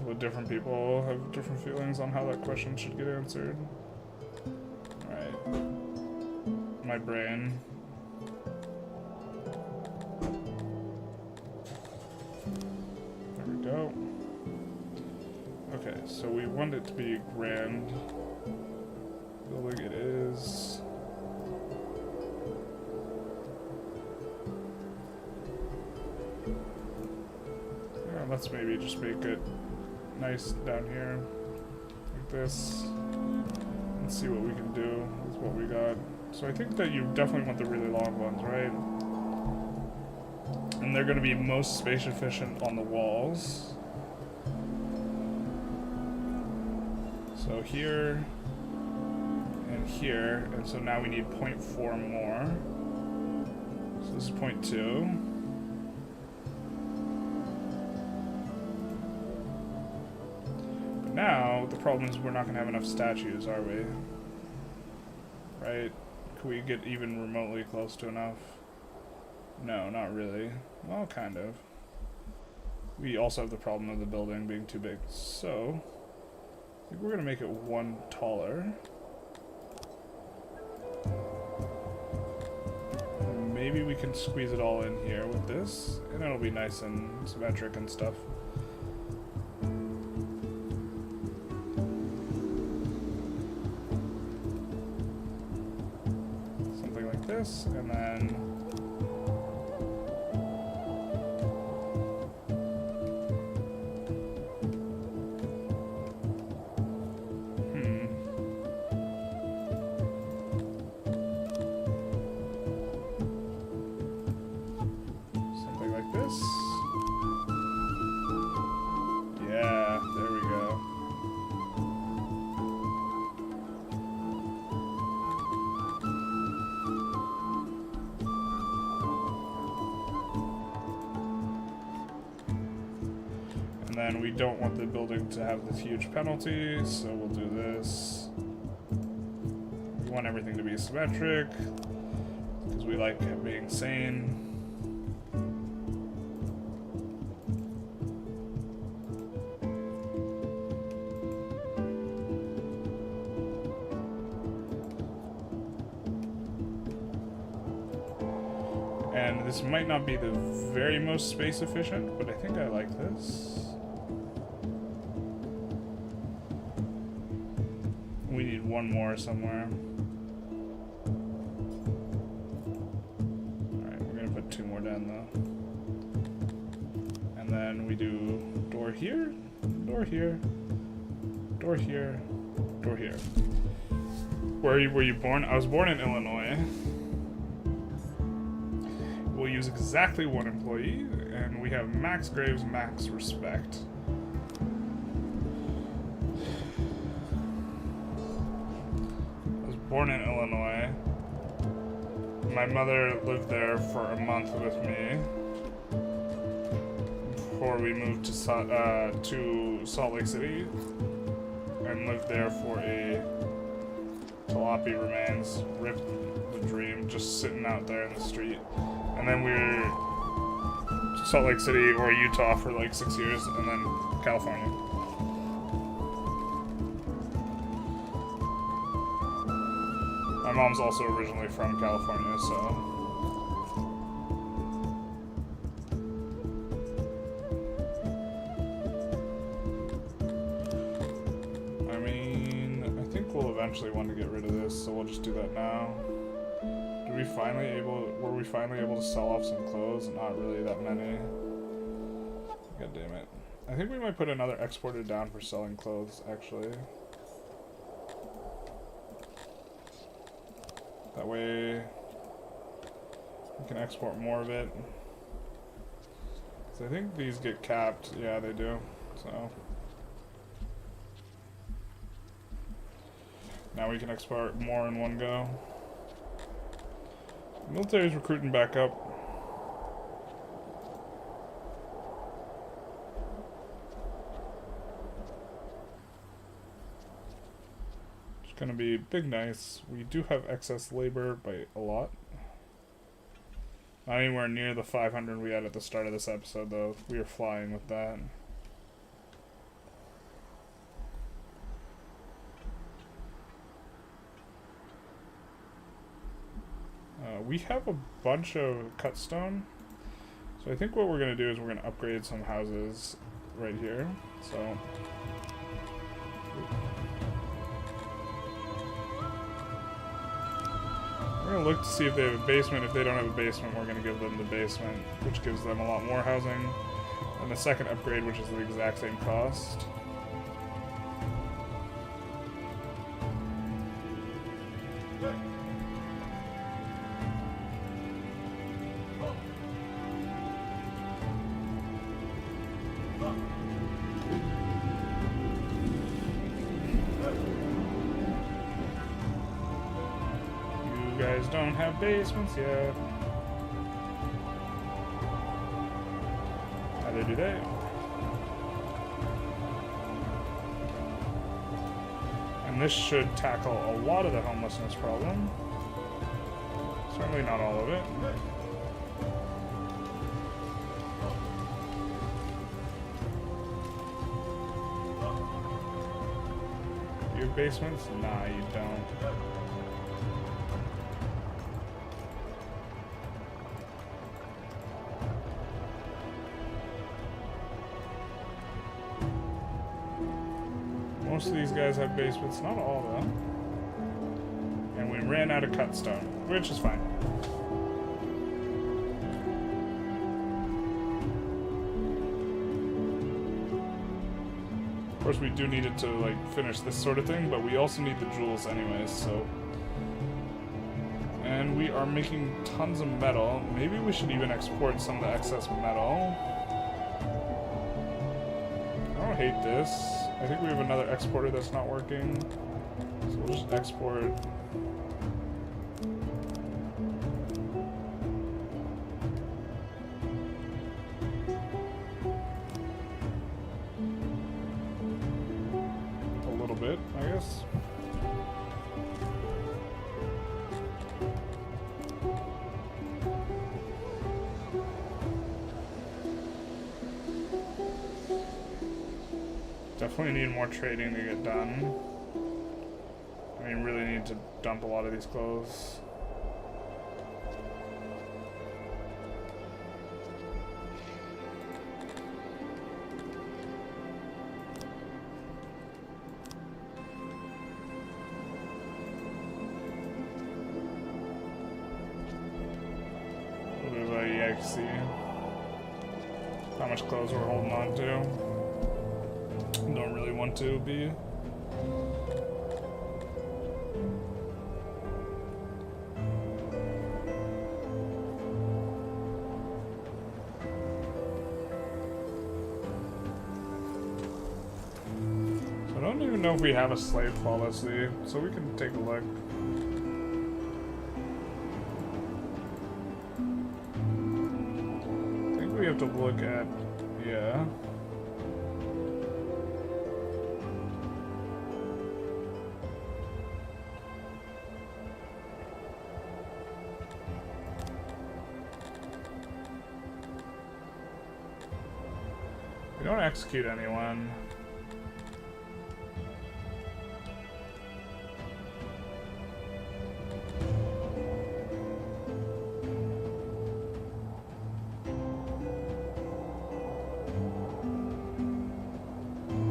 But different people have different feelings on how that question should get answered. Alright. My brain. There we go. Okay, so we want it to be a grand building. It is. Yeah, let's maybe just make it nice down here, like this, and see what we can do with what we got. So I think that you definitely want the really long ones, right? And they're going to be most space efficient on the walls. So here and here, and so now we need 0.4 more. So this is 0.2. But now the problem is we're not going to have enough statues, are we? Right? Can we get even remotely close to enough? No, not really. Well, kind of. We also have the problem of the building being too big, so I think we're going to make it one taller. Maybe we can squeeze it all in here with this, and it'll be nice and symmetric and stuff. Something like this, and then then we don't want the building to have this huge penalty, so we'll do this. We want everything to be symmetric, because we like being sane. And this might not be the very most space efficient, but I think I like this. We need one more somewhere. Alright, we're gonna put 2 more down though. And then we do door here, door here, door here, door here. Were you born? I was born in Illinois. We'll use exactly 1 employee, and we have Max Graves, Max Respect. Born in Illinois. My mother lived there for a month with me before we moved to Salt Lake City and lived there for a Jalopy remains. Rip the dream, just sitting out there in the street. And then we were Salt Lake City or Utah for like 6 years, and then California. My mom's also originally from California, so. I mean, I think we'll eventually want to get rid of this, so we'll just do that now. Were we finally able to sell off some clothes? Not really that many. God damn it. I think we might put another exporter down for selling clothes, actually. That way we can export more of it. So I think these get capped. Yeah, they do. So now we can export more in one go. Military's recruiting back up. It's gonna be big nice. We do have excess labor by a lot. Not anywhere near the 500 we had at the start of this episode, though. We are flying with that. We have a bunch of cut stone. So I think what we're going to do is we're going to upgrade some houses right here. So we're going to look to see if they have a basement. If they don't have a basement, we're going to give them the basement, which gives them a lot more housing. And the second upgrade, which is the exact same cost. Don't have basements yet. Neither do they. And this should tackle a lot of the homelessness problem. Certainly not all of it. You have basements? Nah, you don't. Most of these guys have basements, not all of them. And we ran out of cut stone, which is fine. Of course, we do need it to like finish this sort of thing, but we also need the jewels anyways, so. And we are making tons of metal. Maybe we should even export some of the excess metal. I don't hate this. I think we have another exporter that's not working, so we'll just export. A little bit, I guess. Definitely need more trading to get done. I mean, really need to dump a lot of these clothes. A little bit of a yikesy. How much clothes we're holding on to. Don't really want to be. So I don't even know if we have a slave policy, so we can take a look. I think we have to look at, yeah. We don't execute anyone.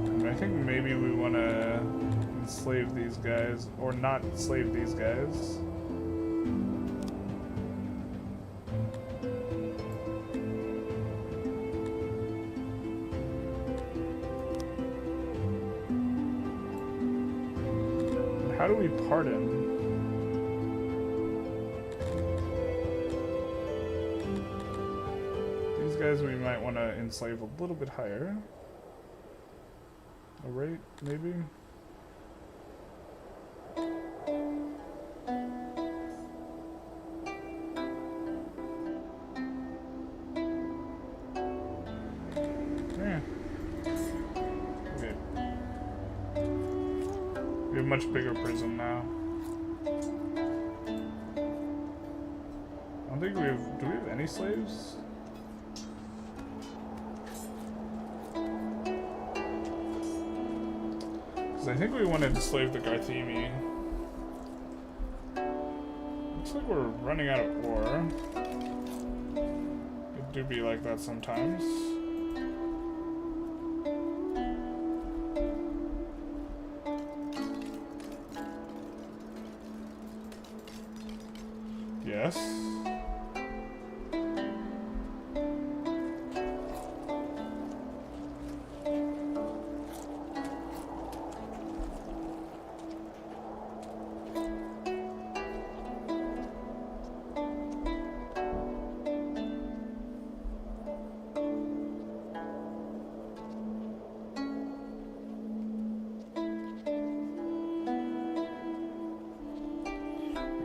And I think maybe we want to enslave these guys, or not enslave these guys. How do we pardon? These guys we might want to enslave a little bit higher. A rate, maybe? have a much bigger prison now. I don't think we have... Do we have any slaves? Because I think we wanted to slave the Garthemi. Looks like we're running out of ore. It do be like that sometimes. Yes.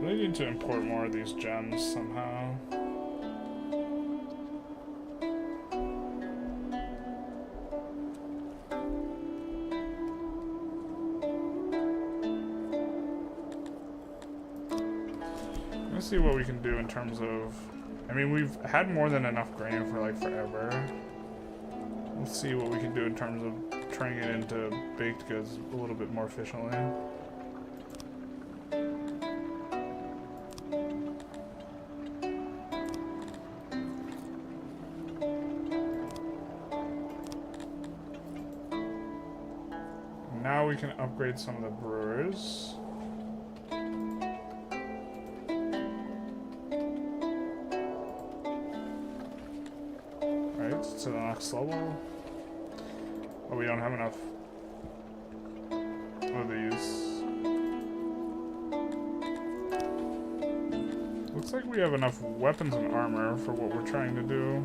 I need to import more of these gems somehow. Let's see what we can do in terms of... I mean, we've had more than enough grain for like forever. Let's see what we can do in terms of turning it into baked goods a little bit more efficiently. Now we can upgrade some of the brewers. Right, to the next level. Oh, we don't have enough of these. Looks like we have enough weapons and armor for what we're trying to do.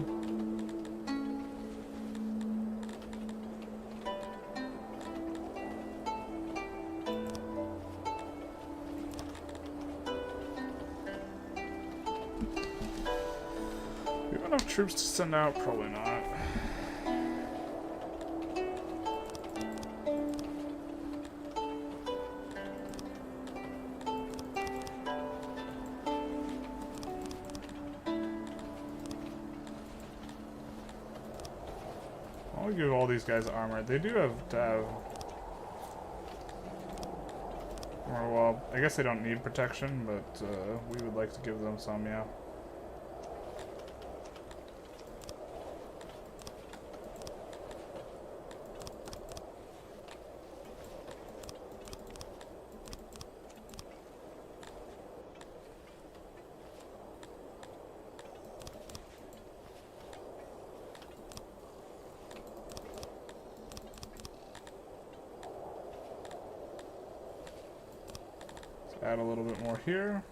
Enough troops to send out? Probably not. I'll give all these guys armor. They do have to have... Or, well, I guess they don't need protection, but we would like to give them some, yeah. Add a little bit more here.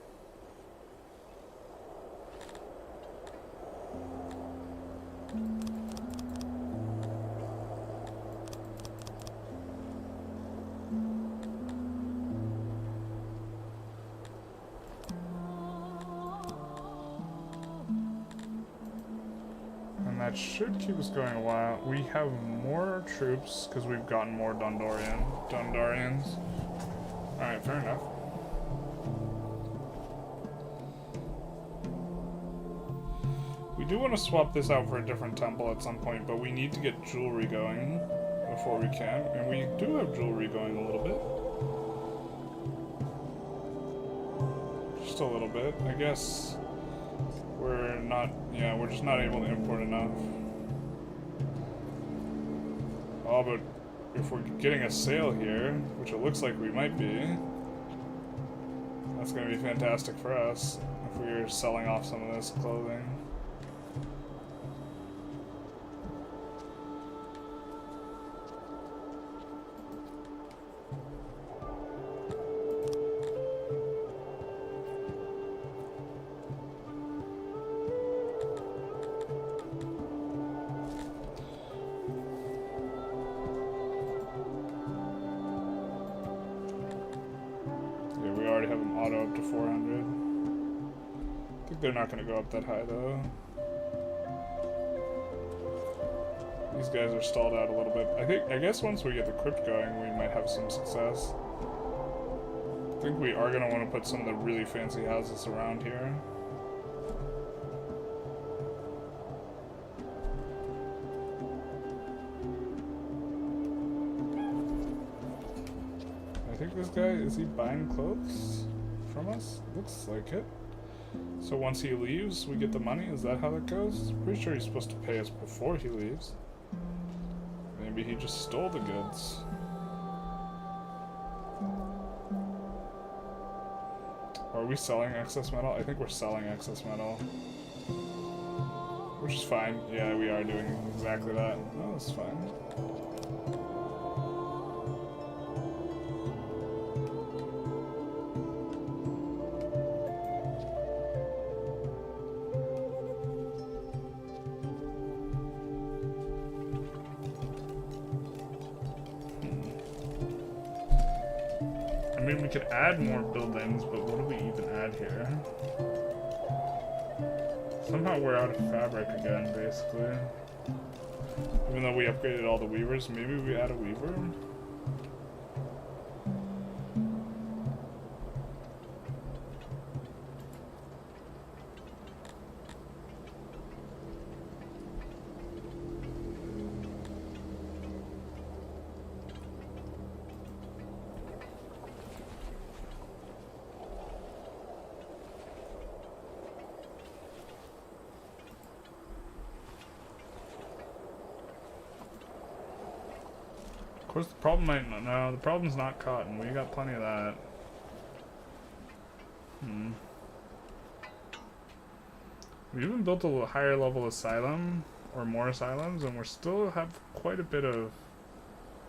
And that should keep us going a while. We have more troops because we've gotten more Dondarians. Alright, fair enough. We do want to swap this out for a different temple at some point, but we need to get jewelry going before we can. And we do have jewelry going a little bit. Just a little bit. I guess we're not, yeah, we're just not able to import enough. Oh, but if we're getting a sale here, which it looks like we might be, that's going to be fantastic for us if we're selling off some of this clothing. Have them auto up to 400. I think they're not going to go up that high though. These guys are stalled out a little bit. I guess once we get the crypt going, we might have some success. I think we are going to want to put some of the really fancy houses around here. I think this guy, is he buying clothes from us? Looks like it. So once he leaves, we get the money? Is that how that goes? Pretty sure he's supposed to pay us before he leaves. Maybe he just stole the goods. Are we selling excess metal? I think we're selling excess metal. Which is fine. Yeah, we are doing exactly that. Oh, that's fine. I mean, we could add more buildings, but what do we even add here? Somehow we're out of fabric again, basically. Even though we upgraded all the weavers, maybe we add a weaver? Of course, the problem might not. No, the problem's not cotton. We got plenty of that. We even built a higher level asylum, or more asylums, and we still have quite a bit of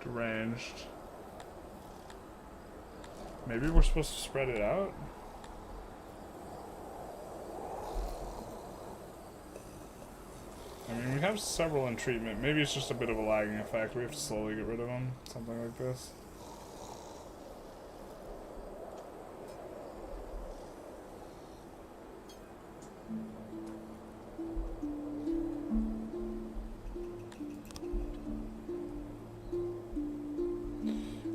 deranged. Maybe we're supposed to spread it out? I mean, we have several in treatment. Maybe it's just a bit of a lagging effect. We have to slowly get rid of them. Something like this.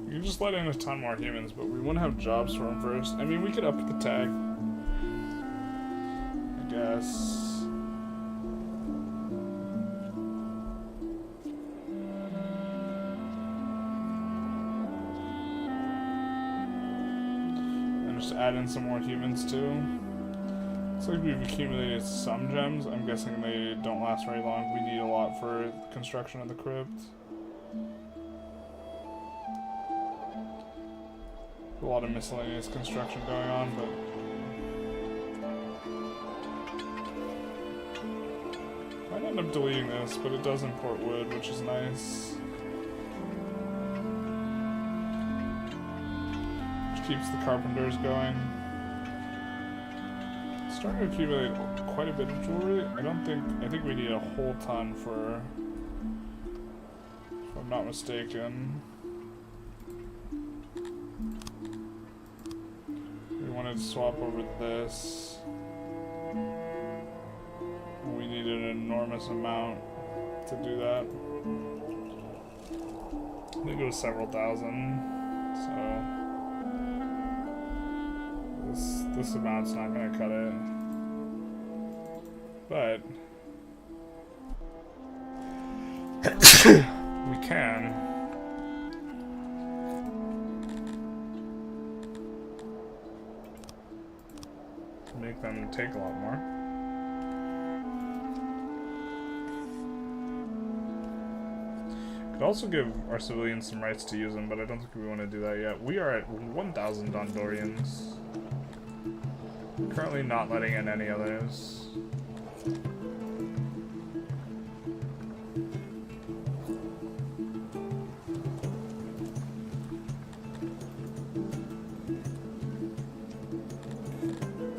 We can just let in a ton more humans, but we want to have jobs for them first. I mean, we could up the tag. I guess. Add in some more humans too. Looks like we've accumulated some gems. I'm guessing they don't last very long. We need a lot for construction of the crypt. A lot of miscellaneous construction going on, but might end up deleting this, but it does import wood, which is nice. Keeps the carpenters going. Starting to accumulate quite a bit of jewelry. I think we need a whole ton for, if I'm not mistaken. We wanted to swap over this. We need an enormous amount to do that. I think it was several thousand, so this amount's not going to cut it, but we can. Make them take a lot more. Could also give our civilians some rights to use them, but I don't think we want to do that yet. We are at 1,000 Dondorians. Currently not letting in any others.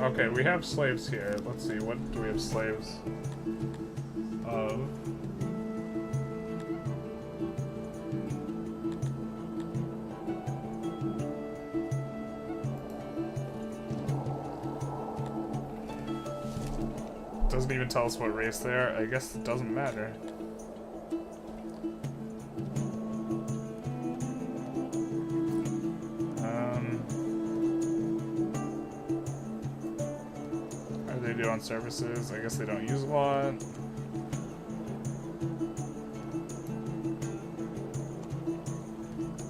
Okay, we have slaves here. Let's see, what do we have slaves of? Doesn't even tell us what race they are. I guess it doesn't matter. on services. I guess they don't use a lot.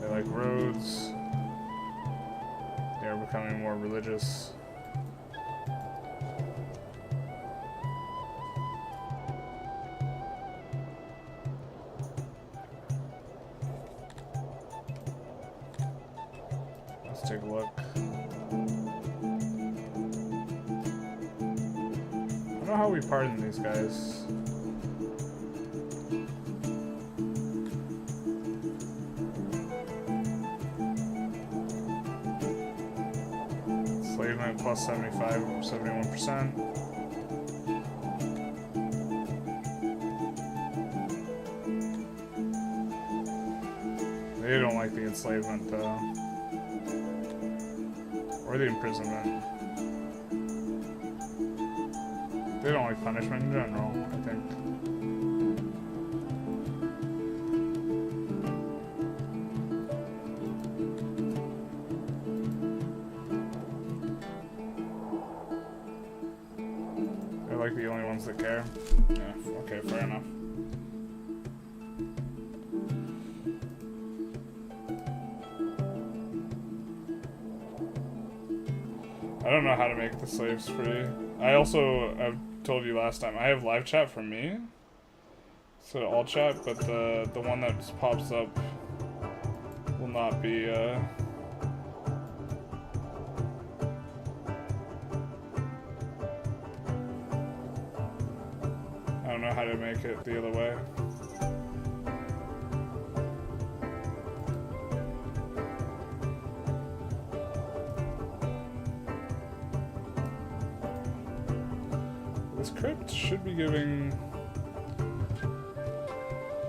They like roads. They're becoming more religious. Let's take a look. I don't know how we pardon these guys. Enslavement plus 71%. They don't like the enslavement though. Or the imprisonment. They don't like punishment in general, I think. They're like the only ones that care. Yeah, okay, fair enough. I don't know how to make the slaves free. I've told you last time, I have live chat for me. So all chat, but the one that just pops up will not be I don't know how to make it the other way. This crypt should be giving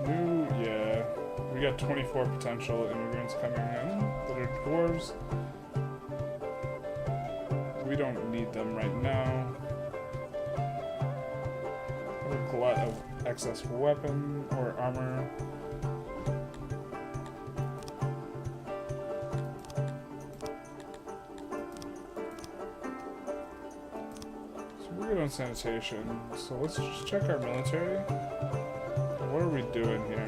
new, yeah. We got 24 potential immigrants coming in that are dwarves. We don't need them right now. A glut of excess weapon or armor. We're good on sanitation, so let's just check our military. What are we doing here?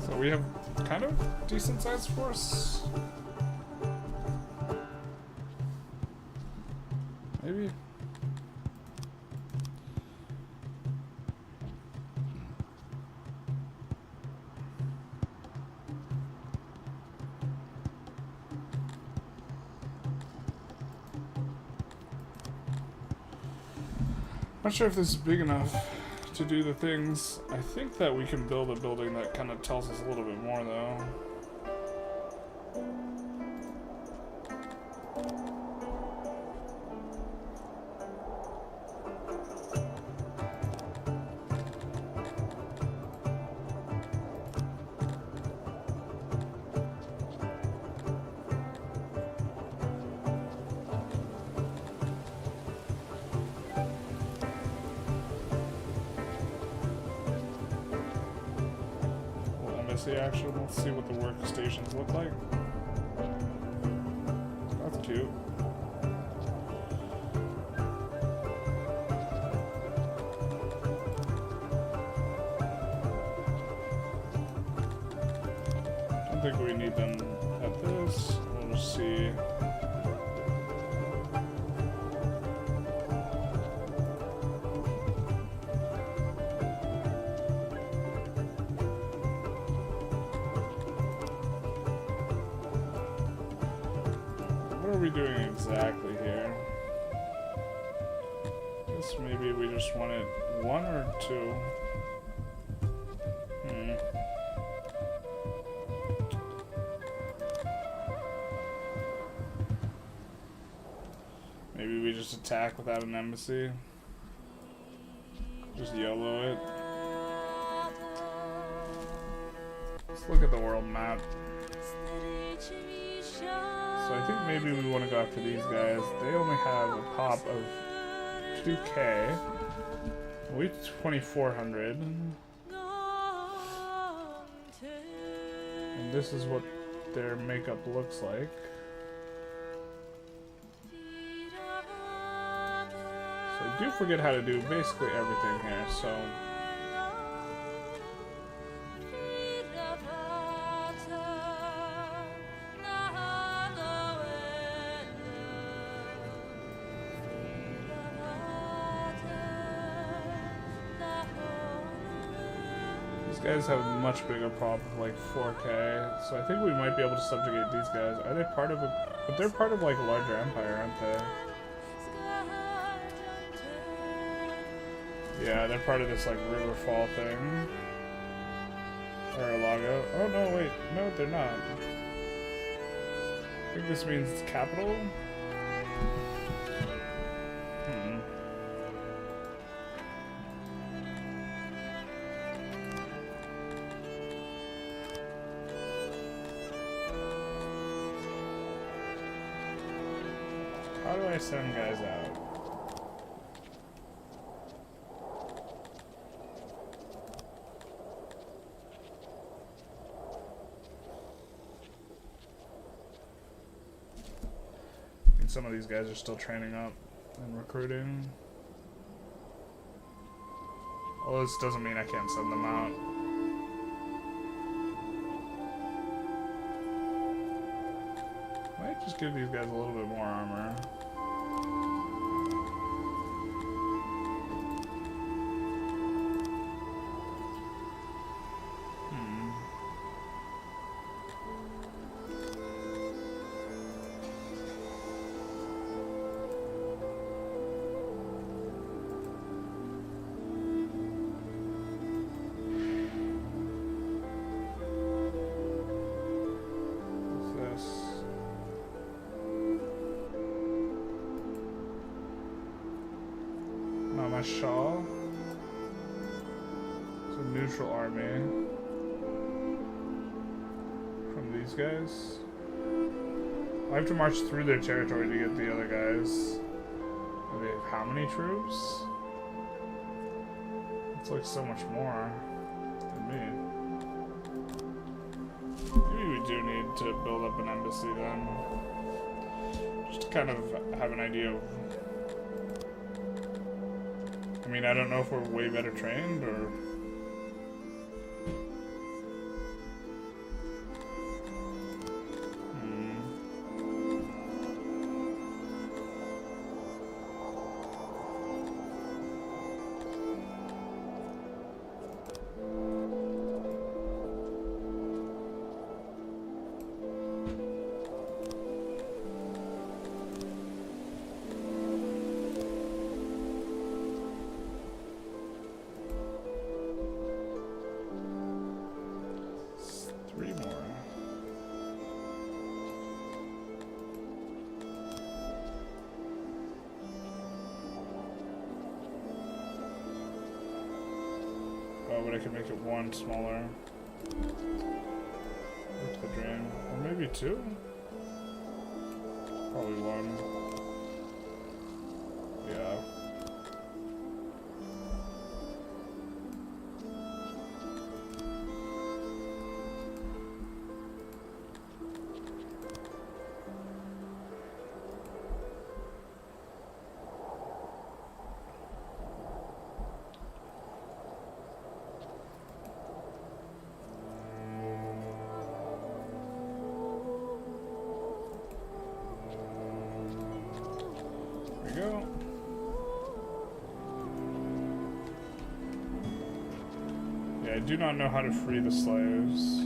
So we have kind of decent sized force. Maybe. Not sure if this is big enough to do the things. I think that we can build a building that kind of tells us a little bit more though. Action. Let's see what the workstations look like. That's cute. Don't think we need them at this. We'll just see. What are we doing exactly here? I guess maybe we just want it 1 or 2. Maybe we just attack without an embassy. Just YOLO it. Let's look at the world map. So So I think maybe we want to go after these guys. They only have a pop of 2k. We 2400. And this is what their makeup looks like. So I do forget how to do basically everything here, so... These guys have a much bigger pop of like 4k, so I think we might be able to subjugate these guys. Are they part of a... But they're part of like a larger empire, aren't they? Yeah, they're part of this like river fall thing. Or a lago. Oh no, wait. No, they're not. I think this means it's capital? How do I send guys out? I think some of these guys are still training up and recruiting. Although this doesn't mean I can't send them out. Might just give these guys a little bit more armor. Shaw. It's a neutral army from these guys. I have to march through their territory to get the other guys. And they have how many troops? It's like so much more than me. Maybe we do need to build up an embassy then. Just to kind of have an idea of... I mean, I don't know if we're way better trained, or... But I could make it one smaller. What's the dream? Or maybe two? Probably one. Yeah. Go. Yeah, I do not know how to free the slaves.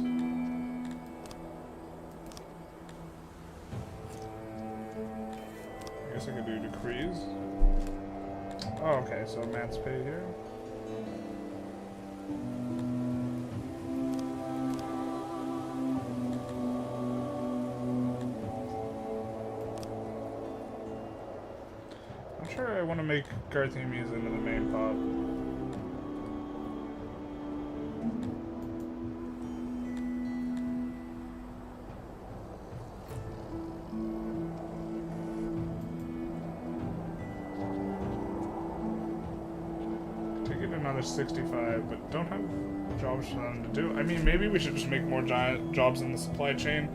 I guess I could do decrees. Oh, okay, so emancipate here. Sure, I want to make Garthemius into the main pop. another 65, but don't have jobs for them to do. I mean, maybe we should just make more giant jobs in the supply chain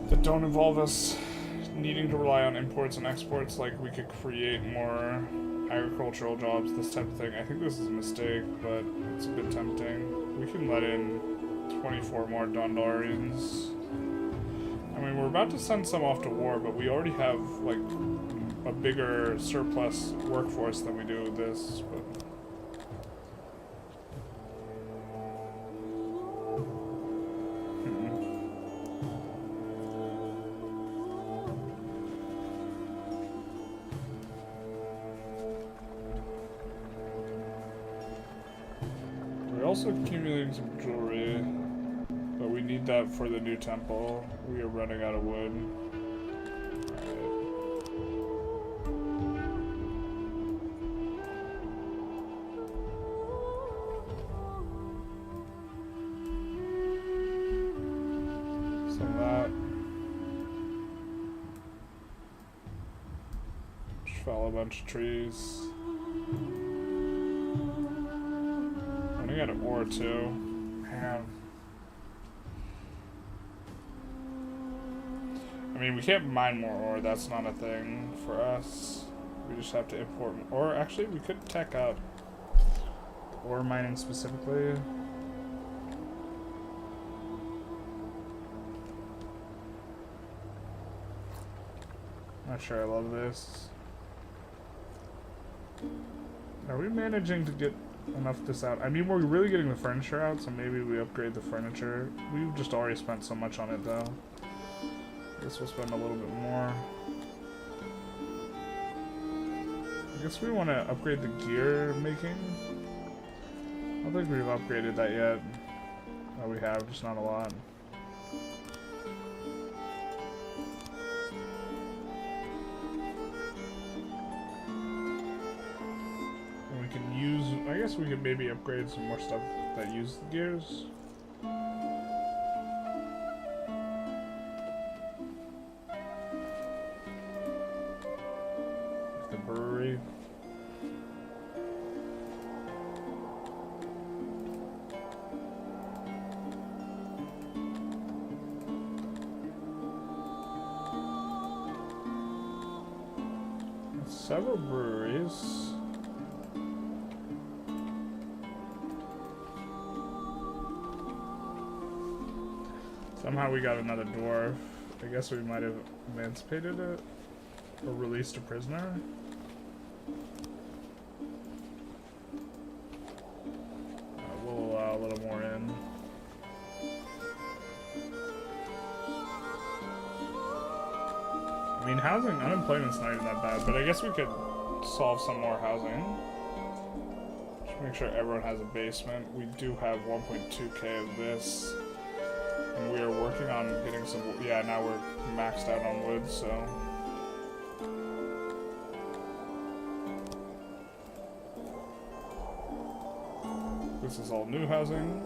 that don't involve us needing to rely on imports and exports. Like, we could create more agricultural jobs, this type of thing. I think this is a mistake, but it's a bit tempting. We can let in 24 more Dondarians. I mean, we're about to send some off to war, but we already have, like, a bigger surplus workforce than we do with this, but... We're also accumulating some jewelry, but we need that for the new temple. We are running out of wood. A bunch of trees. Running out of ore too. Man. I mean, we can't mine more ore. That's not a thing for us. We just have to import more. Or actually, we could tech out ore mining specifically. Not sure I love this. Are we managing to get enough of this out? I mean, we're really getting the furniture out, so maybe we upgrade the furniture. We've just already spent so much on it, though. I guess we'll spend a little bit more. I guess we want to upgrade the gear making. I don't think we've upgraded that yet. Oh, we have, just not a lot. I guess we could maybe upgrade some more stuff that use the gears. The brewery. Several breweries. Somehow we got another dwarf. I guess we might have emancipated it or released a prisoner. We'll allow a little more in. I mean, unemployment's not even that bad, but I guess we could solve some more housing. Just make sure everyone has a basement. We do have 1.2k of this. And we are working on getting some, yeah, now we're maxed out on wood, so. This is all new housing.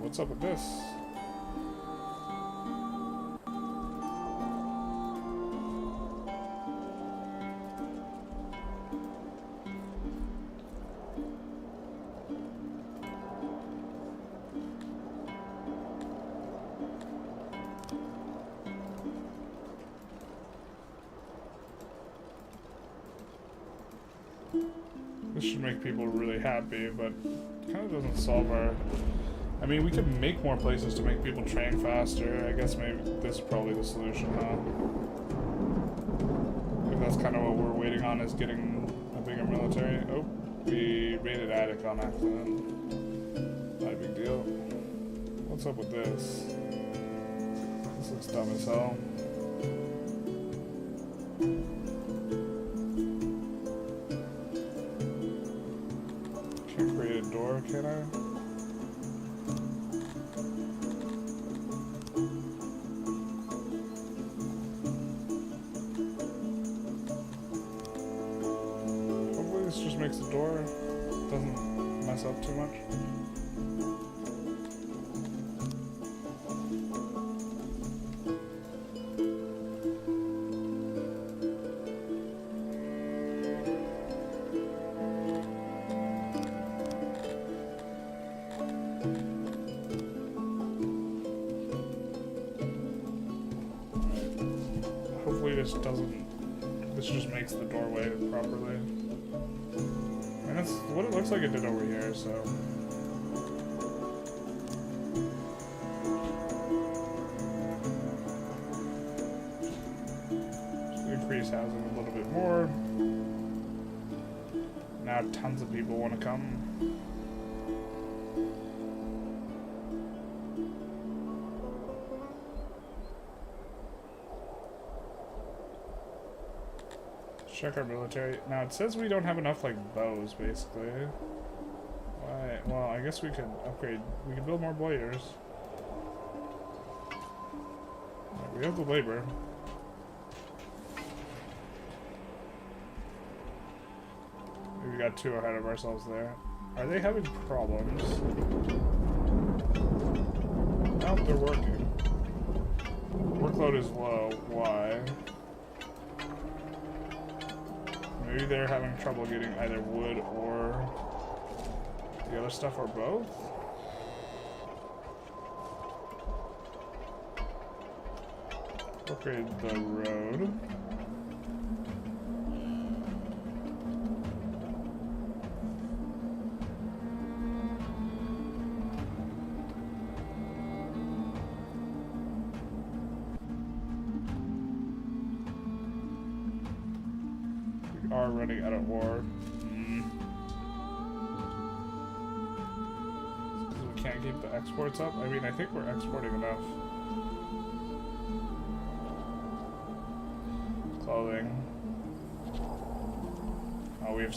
What's up with this? This should make people really happy, but kind of doesn't solve our... I mean, we could make more places to make people train faster. I guess maybe this is probably the solution, huh? If that's kind of what we're waiting on, is getting a bigger military. Oh, we raided Attic on accident. Not a big deal. What's up with this? This looks dumb as hell. Can't create a door, can I? makes the door doesn't mess up too much. Hopefully this just makes the doorway properly. And that's what it looks like it did over here, so. Just increase housing a little bit more. Now tons of people want to come. Check our military. Now it says we don't have enough like bows, basically. Why? Well, I guess we could upgrade. We could build more warriors. Right, we have the labor. We got 2 ahead of ourselves there. Are they having problems? No, they're working. Workload is low. Why? Maybe they're having trouble getting either wood or the other stuff, or both? Upgrade the road. Are running out of war. Because we can't keep the exports up? I mean, I think we're exporting enough. Clothing. We have,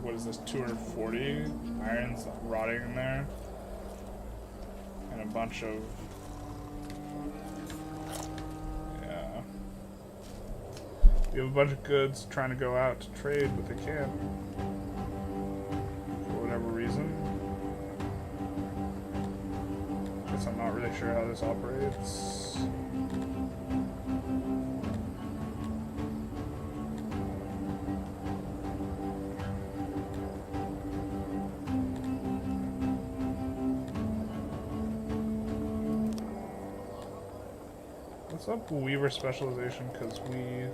what is this, 240 irons rotting in there. And a bunch of, we have a bunch of goods trying to go out to trade, but they can't. For whatever reason. Guess I'm not really sure how this operates. Let's up Weaver specialization, because we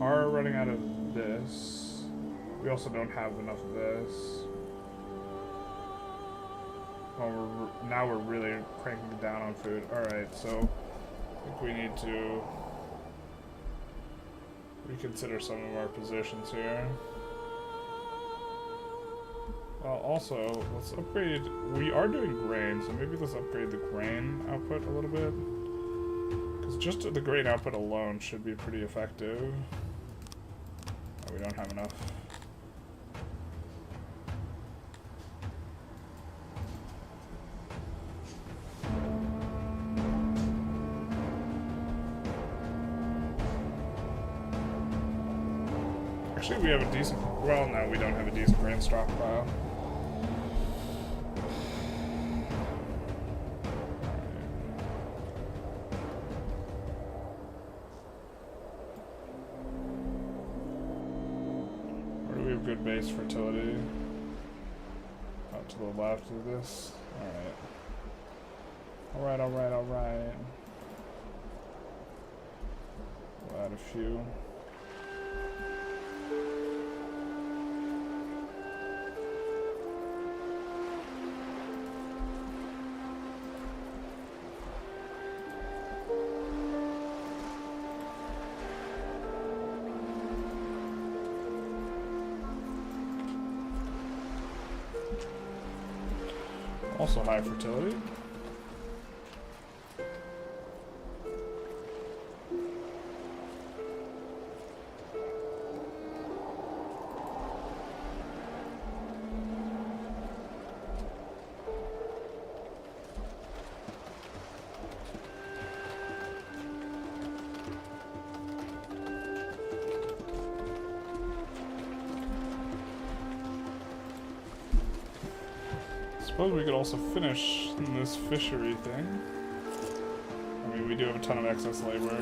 are running out of this. We also don't have enough of this. Well, now we're really cranking down on food. Alright, so I think we need to reconsider some of our positions here. Well, also, let's upgrade. We are doing grain, so maybe let's upgrade the grain output a little bit. Because just the grain output alone should be pretty effective. Oh, we don't have enough. Actually, we have a decent. Well, no, we don't have a decent grain stockpile. Good base fertility. Out to the left of this. Alright. Alright. We'll add a few. Also high fertility. suppose we could also finish this fishery thing. I mean, we do have a ton of excess labor.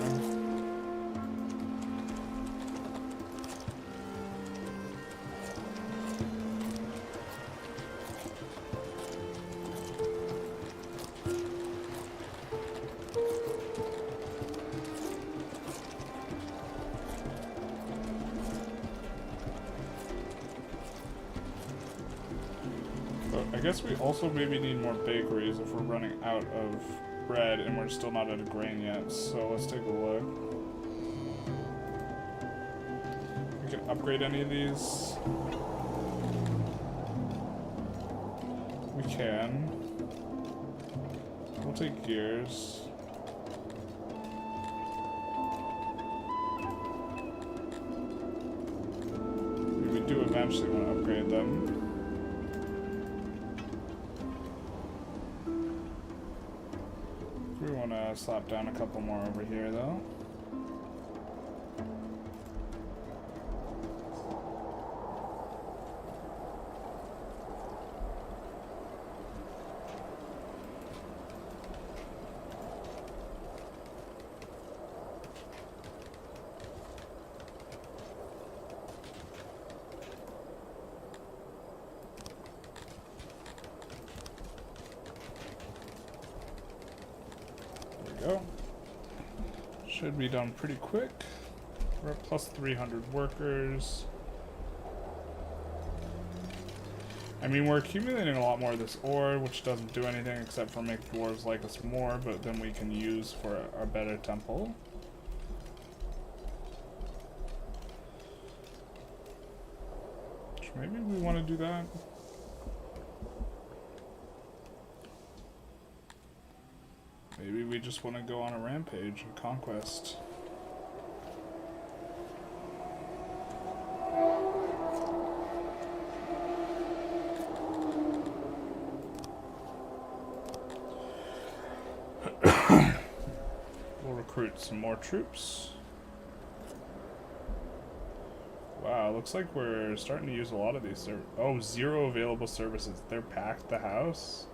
I guess we also maybe need more bakeries if we're running out of bread and we're still not out of grain yet. So let's take a look. We can upgrade any of these. We can. We'll take gears. We do eventually want to upgrade them. We want to slap down a couple more over here, though. Go. Should be done pretty quick. We're at plus 300 workers. I mean, we're accumulating a lot more of this ore, which doesn't do anything except for make dwarves like us more, but then we can use for our better temple. Which maybe we want to do that. Maybe we just want to go on a rampage and conquest. We'll recruit some more troops. Wow, looks like we're starting to use a lot of these. Oh, 0 available services. They're packed the house?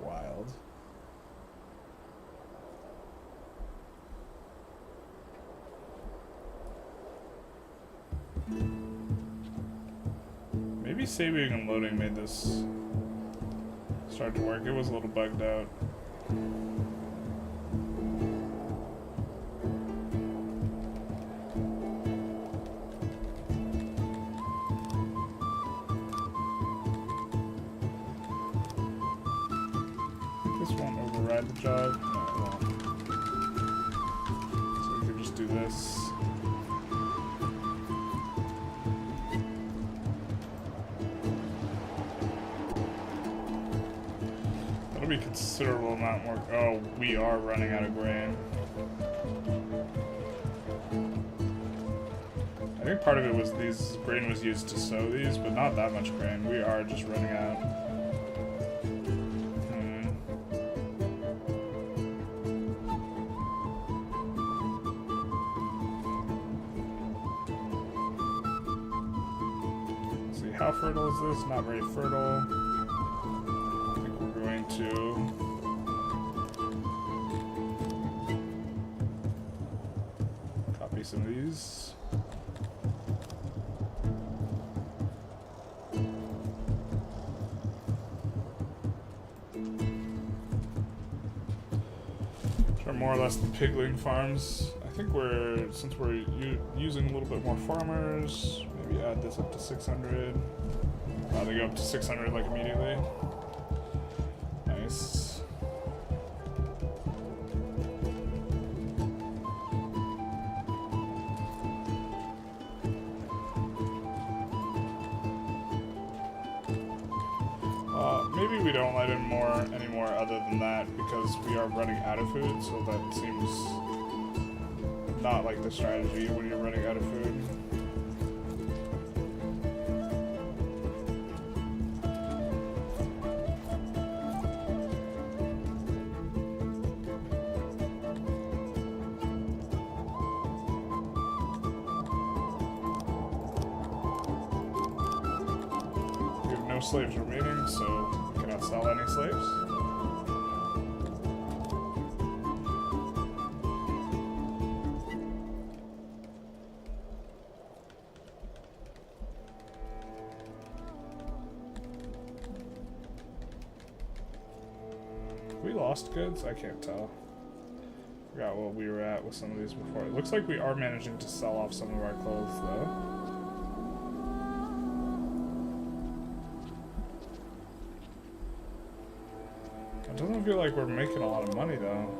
Wild. Maybe saving and loading made this start to work. It was a little bugged out. This won't override the job. No, it won't. So we can just do this. That'll be a considerable amount more. Oh, we are running out of grain. I think part of it was these grain was used to sow these, but not that much grain. We are just running out. Let's see, how fertile is this? Not very fertile. I think we're going to copy some of these. More or less the pigling farms. I think since we're using a little bit more farmers, maybe add this up to 600. They go up to 600 like immediately. Nice. Maybe we don't let in any more other than that because we are running out of food, so that seems not like the strategy when you're running out of food. We have no slaves remaining, so we can have can't sell any slaves. We lost goods? I can't tell. Forgot what we were at with some of these before. It looks like we are managing to sell off some of our clothes, though. It doesn't feel like we're making a lot of money, though.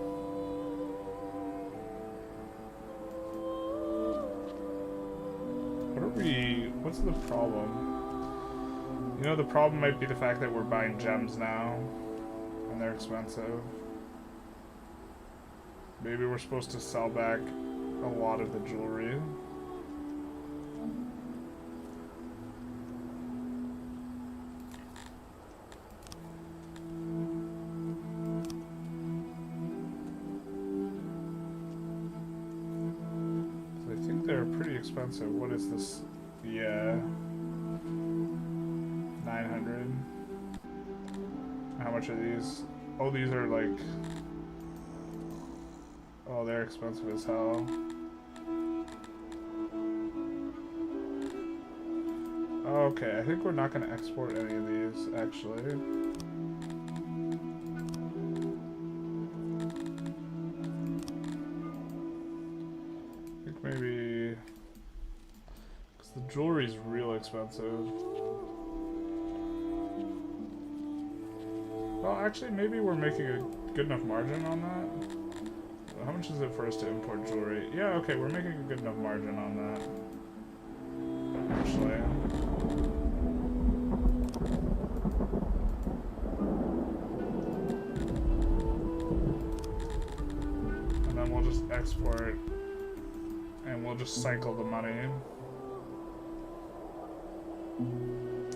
What's the problem? You know, the problem might be the fact that we're buying gems now, and they're expensive. Maybe we're supposed to sell back a lot of the jewelry. I think they're pretty expensive. What is this? Yeah. 900. How much are these? Oh, these are like... Oh, they're expensive as hell. Okay, I think we're not going to export any of these, actually. I think maybe... Because the jewelry's real expensive. Well, actually, maybe we're making a good enough margin on that. How much is it for us to import jewelry? Yeah, okay, we're making a good enough margin on that. Actually. And then we'll just export, and we'll just cycle the money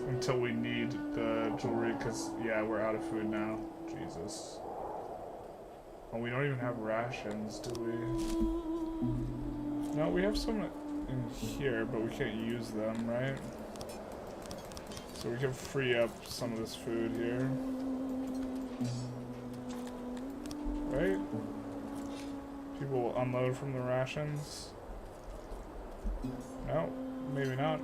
until we need the jewelry, because, yeah, we're out of food now. Jesus. Oh, we don't even have rations, do we? No, we have some in here, but we can't use them, right? So we can free up some of this food here. Right? People will unload from the rations. No, maybe not.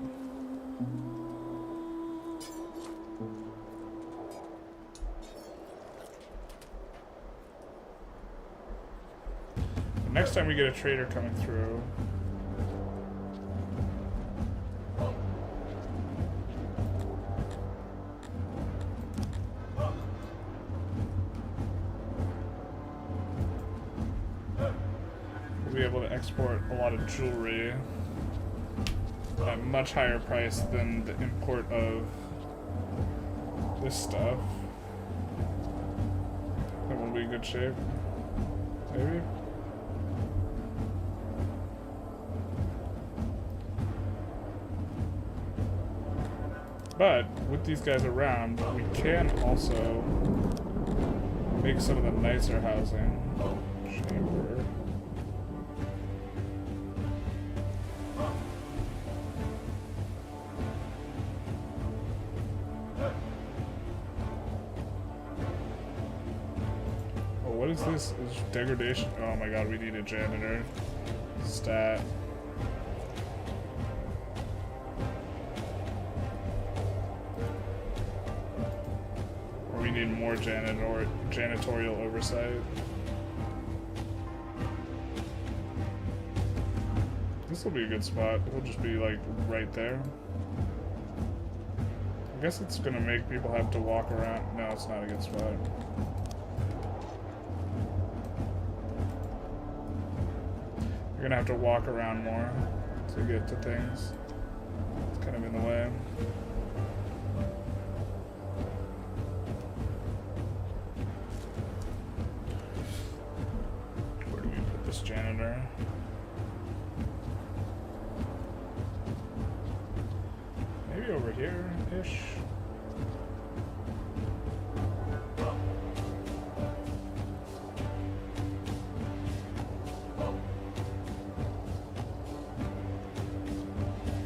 Next time we get a trader coming through, we'll be able to export a lot of jewelry at a much higher price than the import of this stuff. That will be in good shape. Maybe? But with these guys around, we can also make some of the nicer housing. Chamber. Oh, what is this? Is degradation? Oh my god, we need a janitor. Stat. We need more janitorial oversight. This will be a good spot. We'll just be like right there. I guess it's gonna make people have to walk around. No, it's not a good spot. You're gonna have to walk around more to get to things. It's kind of in the way. Janitor. Maybe over here-ish.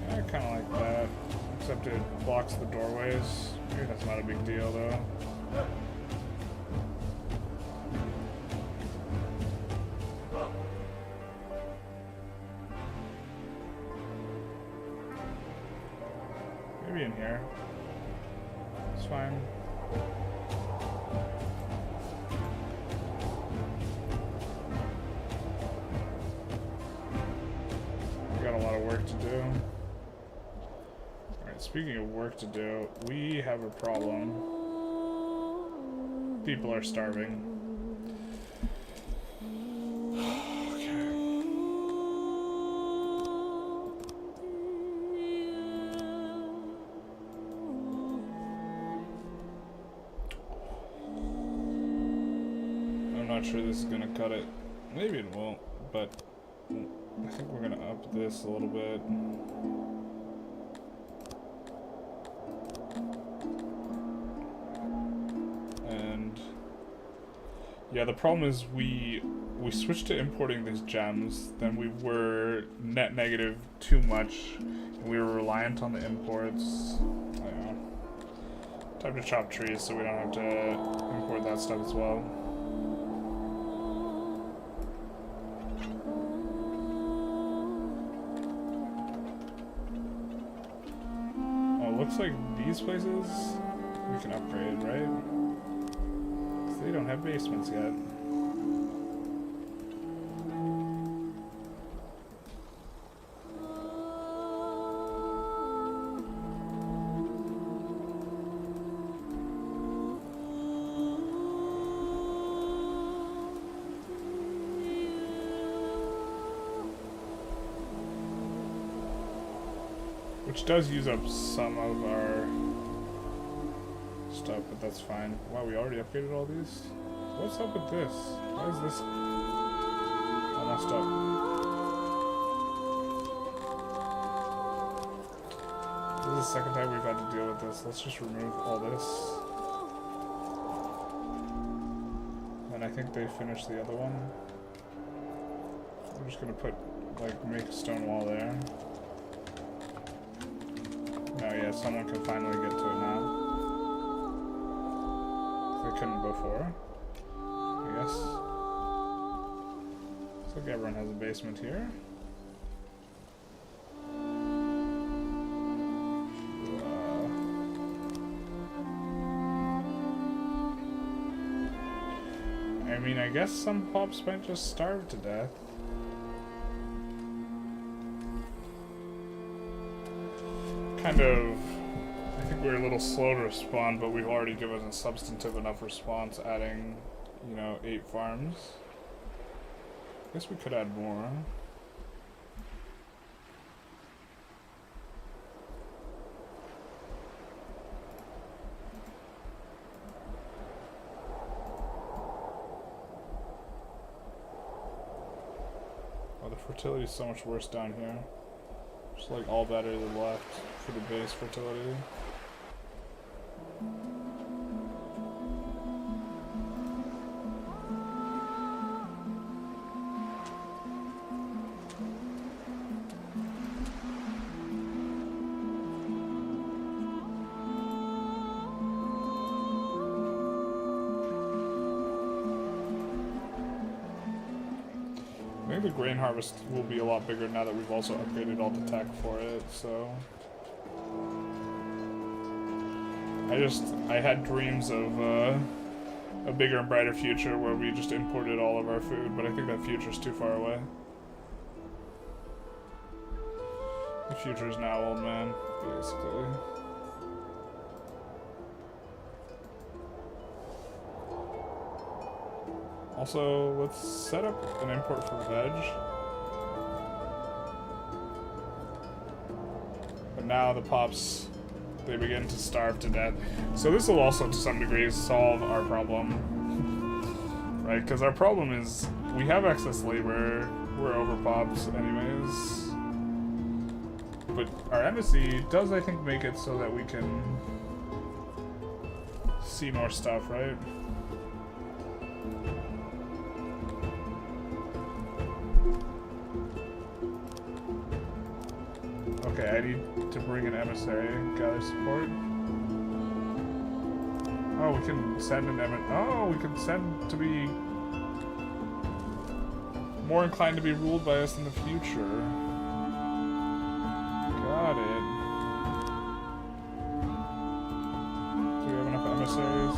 I kind of like that, except it blocks the doorways. Maybe that's not a big deal though. Maybe in here. It's fine. We got a lot of work to do. Alright, speaking of work to do, we have a problem. People are starving. I'm not sure this is gonna cut it. Maybe it won't, but I think we're gonna up this a little bit. And yeah, the problem is we switched to importing these gems, then we were net negative too much, and we were reliant on the imports. I don't know. Time to chop trees so we don't have to import that stuff as well. Looks like these places we can upgrade, right? 'Cause they don't have basements yet. Which does use up some of our stuff, but that's fine. Wow, we already upgraded all these? What's up with this? Why is this all messed up? This is the second time we've had to deal with this. Let's just remove all this. And I think they finished the other one. I'm just gonna put, like, make a stone wall there. Oh yeah, someone can finally get to it now. They couldn't before, I guess. Looks like everyone has a basement here. I mean, I guess some pops might just starve to death. Kind of, I think we're a little slow to respond, but we've already given a substantive enough response, adding, you know, 8 farms. I guess we could add more. Oh, the fertility is so much worse down here. Just like all better to the left for the base fertility. I think the grain harvest will be a lot bigger now that we've also upgraded all the tech for it, so... I had dreams of a bigger and brighter future where we just imported all of our food, but I think that future's too far away. The future is now, old man, basically. Also, let's set up an import for veg. But now the pops, they begin to starve to death. So this will also, to some degree, solve our problem. Right? Because our problem is, we have excess labor, we're over pops anyways. But our embassy does, I think, make it so that we can see more stuff, right? Okay, I need to bring an emissary, gather support. Oh, we can send an oh, we can send to be more inclined to be ruled by us in the future. Got it. Do we have enough emissaries?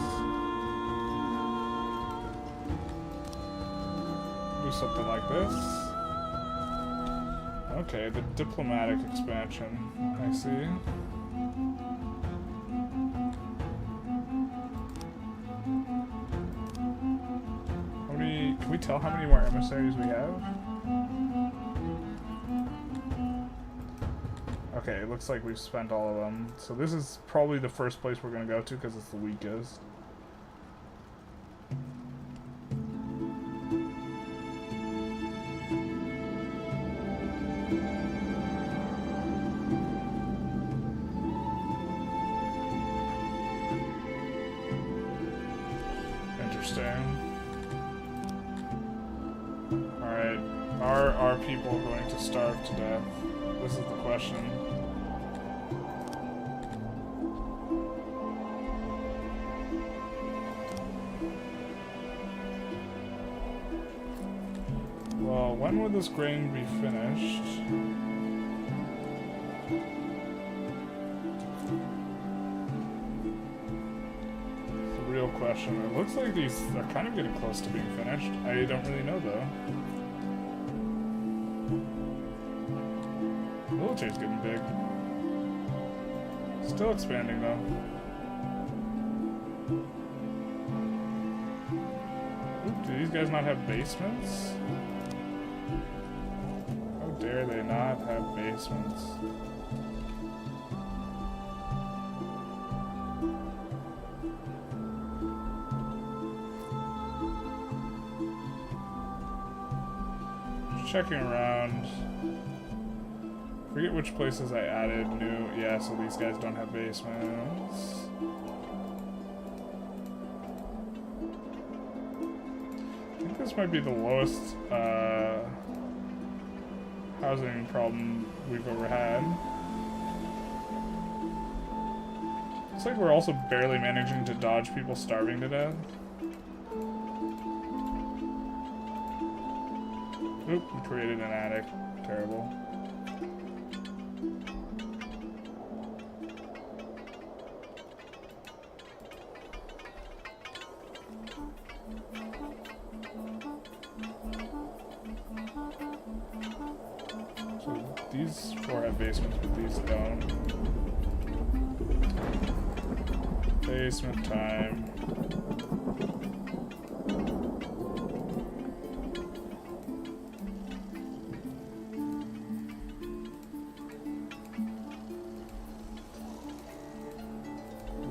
Do something like this. Okay, the diplomatic expansion. I see. How many? Can we tell how many more emissaries we have? Okay, it looks like we've spent all of them. So this is probably the first place we're gonna go to because it's the weakest. Alright, are our people going to starve to death? This is the question. Well, when would this grain be finished? Question. It looks like these are kind of getting close to being finished. I don't really know though. The military's getting big. Still expanding though. Oop, do these guys not have basements? How dare they not have basements? Checking around. Forget which places I added new. Yeah, so these guys don't have basements. I think this might be the lowest housing problem we've ever had. Looks like we're also barely managing to dodge people starving to death. Oop, we created an attic. Terrible. So these four have basements, but these don't. Basement time.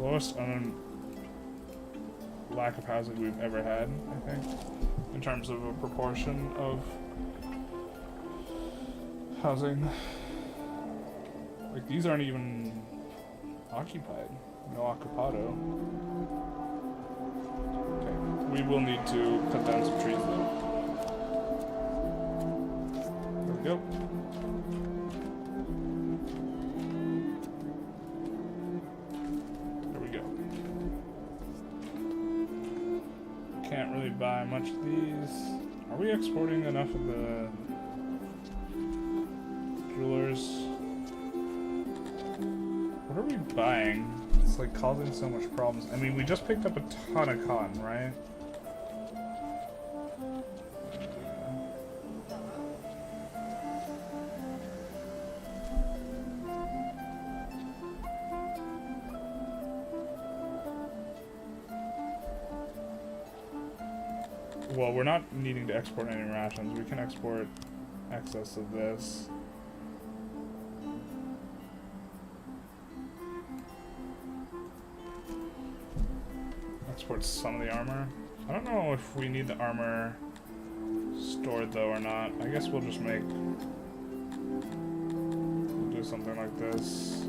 Lowest lack of housing we've ever had, I think, in terms of a proportion of housing. Like, these aren't even occupied. No occupado. Okay, we will need to cut down some trees though. There we go. Can't really buy much of these. Are we exporting enough of the jewelers? What are we buying? It's like causing so much problems. I mean, we just picked up a ton of cotton, right? Well, we're not needing to export any rations. We can export excess of this. Export some of the armor. I don't know if we need the armor stored though or not. I guess we'll just we'll do something like this.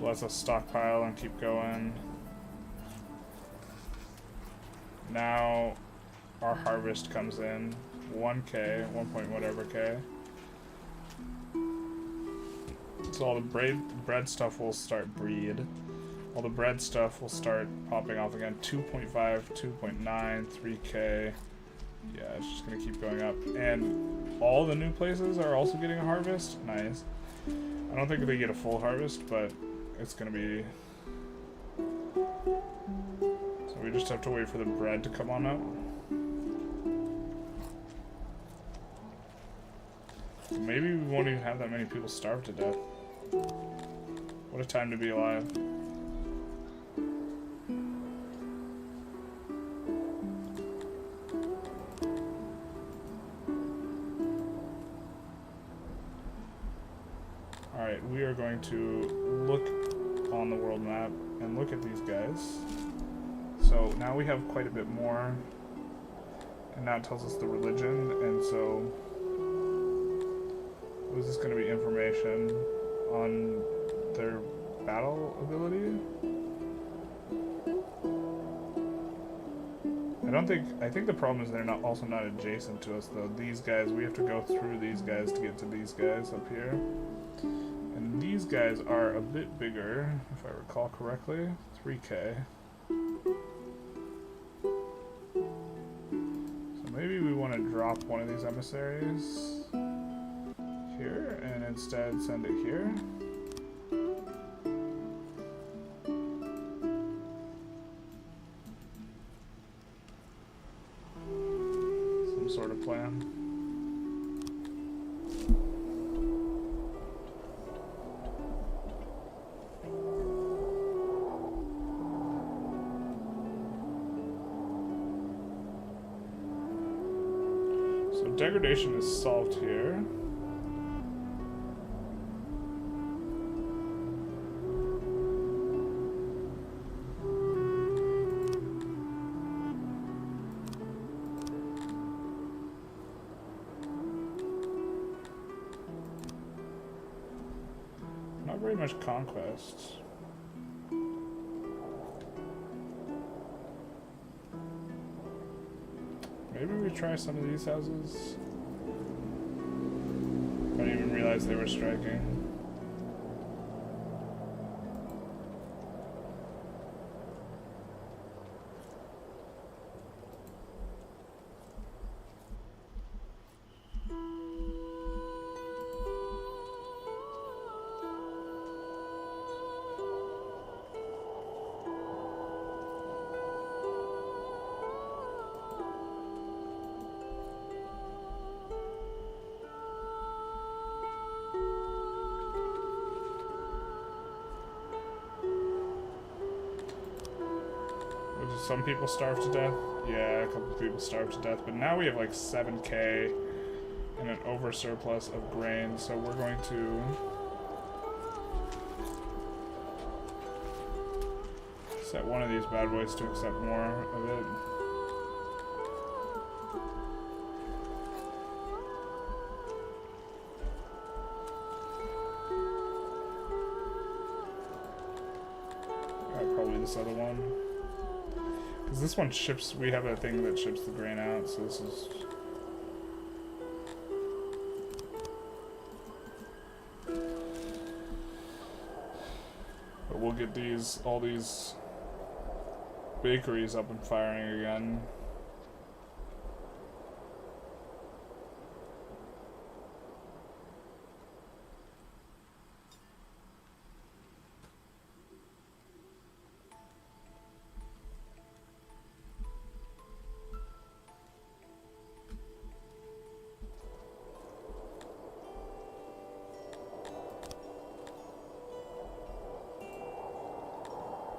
Lets us stockpile and keep going. Now our harvest comes in. 1k, 1 point whatever k. So all the bread stuff will start breed. All the bread stuff will start popping off again. 2.5, 2.9, 3K. Yeah, it's just gonna keep going up. And all the new places are also getting a harvest. Nice. I don't think they get a full harvest, but it's gonna be... So we just have to wait for the bread to come on up. Maybe we won't even have that many people starve to death. What a time to be alive. Alright, we are going to look on the world map and look at these guys. So now we have quite a bit more. And now it tells us the religion, and so... Was this going to be information on their battle ability? I think the problem is they're also not adjacent to us though. These guys, we have to go through these guys to get to these guys up here. And these guys are a bit bigger, if I recall correctly. 3K. So maybe we want to drop one of these emissaries here and instead send it here. Some sort of plan. So degradation is solved here. Not very much conquest. Maybe we try some of these houses. I didn't even realize they were striking. Some people starve to death. Yeah, a couple of people starve to death. But now we have like 7K and an over surplus of grain. So we're going to set one of these bad boys to accept more of it. Probably this other one. Because this one ships, we have a thing that ships the grain out, so this is... But we'll get all these bakeries up and firing again.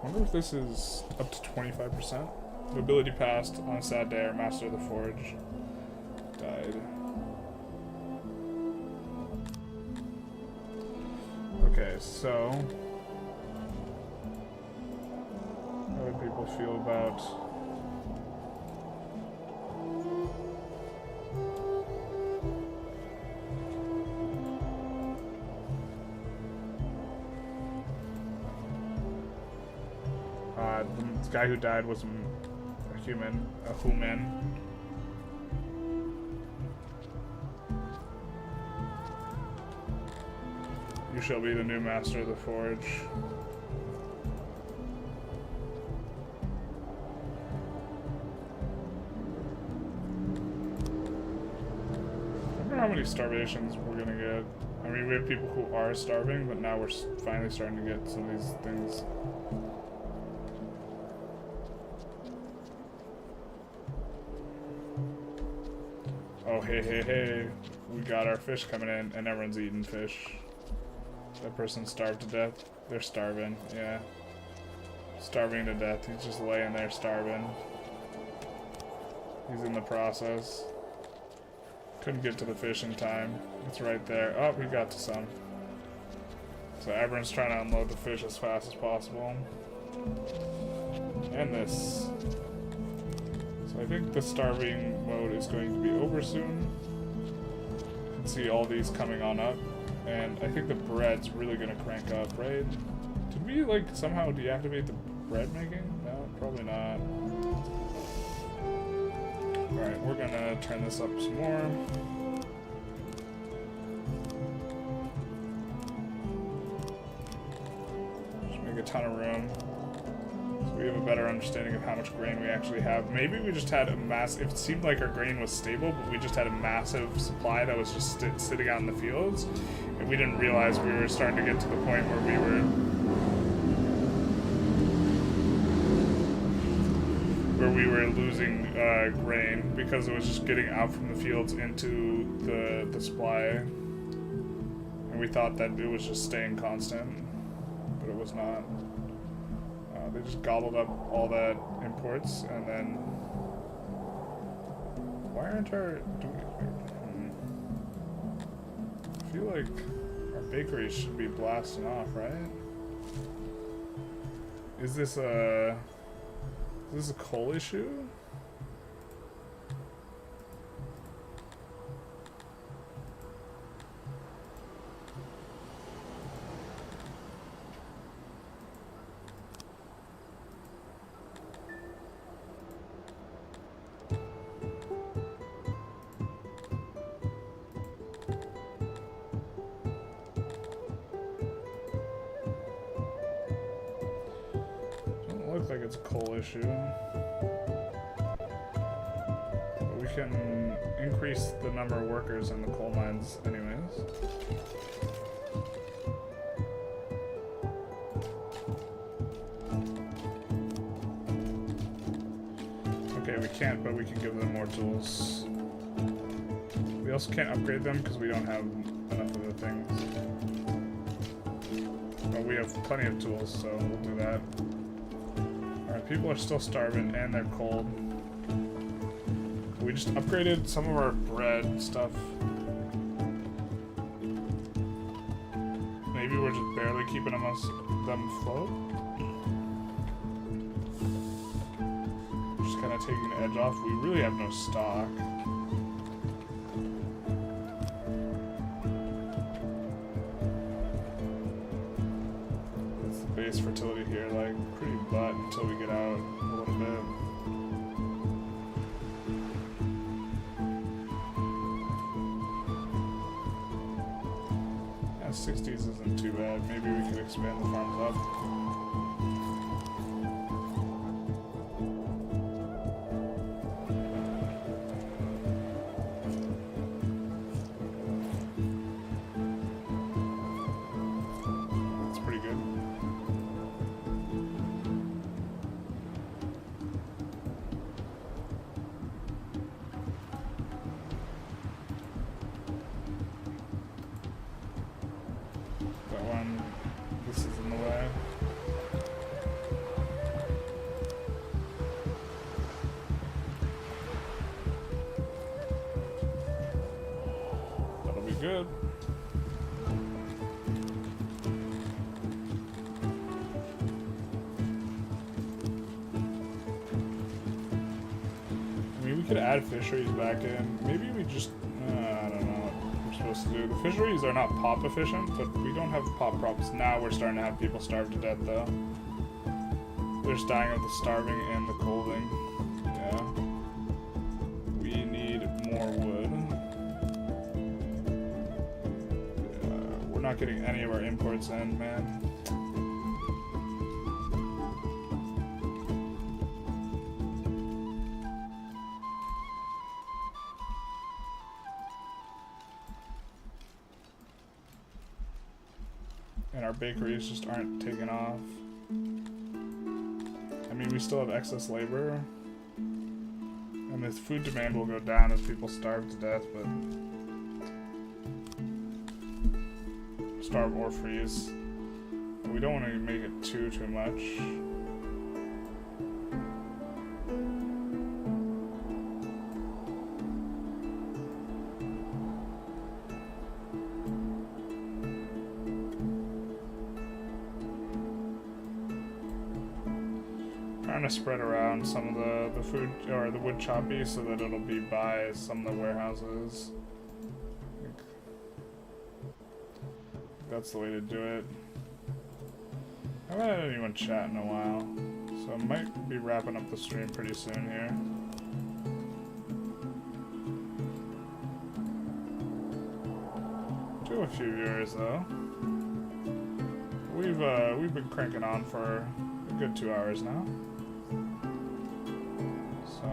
I wonder if this is up to 25%. The ability passed on a sad day, our master of the forge died. Okay, so how do people feel about the guy who died was a human. You shall be the new master of the forge. I wonder how many starvations we're gonna get. I mean, we have people who are starving, but now we're finally starting to get some of these things. Oh, hey. We got our fish coming in, and everyone's eating fish. That person starved to death. They're starving, yeah. Starving to death. He's just laying there starving. He's in the process. Couldn't get to the fish in time. It's right there. Oh, we got to some. So everyone's trying to unload the fish as fast as possible. And this. So I think the starving mode is going to be over soon. You can see all these coming on up. And I think the bread's really gonna crank up, right? Did we, like, somehow deactivate the bread making? No, probably not. Alright, we're gonna turn this up some more. Just make a ton of room. So we have a better understanding of how much grain we actually have. Maybe we just had a it seemed like our grain was stable, but we just had a massive supply that was just sitting out in the fields. And we didn't realize we were starting to get to the point where we were losing grain because it was just getting out from the fields into the supply, and we thought that it was just staying constant, but it was not. They just gobbled up all that imports, and then why aren't our I feel like our bakeries should be blasting off, right? Is this a coal issue? Like it's a coal issue, but we can increase the number of workers in the coal mines anyways. Okay, we can't, but we can give them more tools. We also can't upgrade them because we don't have enough of the things, but we have plenty of tools, so we'll do that. People are still starving and they're cold. We just upgraded some of our bread stuff. Maybe we're just barely keeping them afloat. We're just kind of taking the edge off. We really have no stock. That's the base fertility here, like pretty butt until we get out a little bit. Yeah, 60s isn't too bad. Maybe we could expand the farms up. This is in the way. That'll be good. I mean, we could add fisheries back in. Maybe we just, I don't know what we're supposed to do. The fisheries are not pop efficient, but we don't have pop crops. Now we're starting to have people starve to death, though. They're just dying of the starving and the colding. Yeah. We need more wood. We're not getting any of our imports in, man. And our bakeries just aren't taking off. I mean, we still have excess labor. And the food demand will go down as people starve to death, but... starve or freeze. But we don't want to make it too much. Trying to spread around some of the food or the wood choppy so that it'll be by some of the warehouses. I think that's the way to do it. I haven't had anyone chat in a while, so I might be wrapping up the stream pretty soon here. Do a few viewers though. We've been cranking on for a good 2 hours now. So,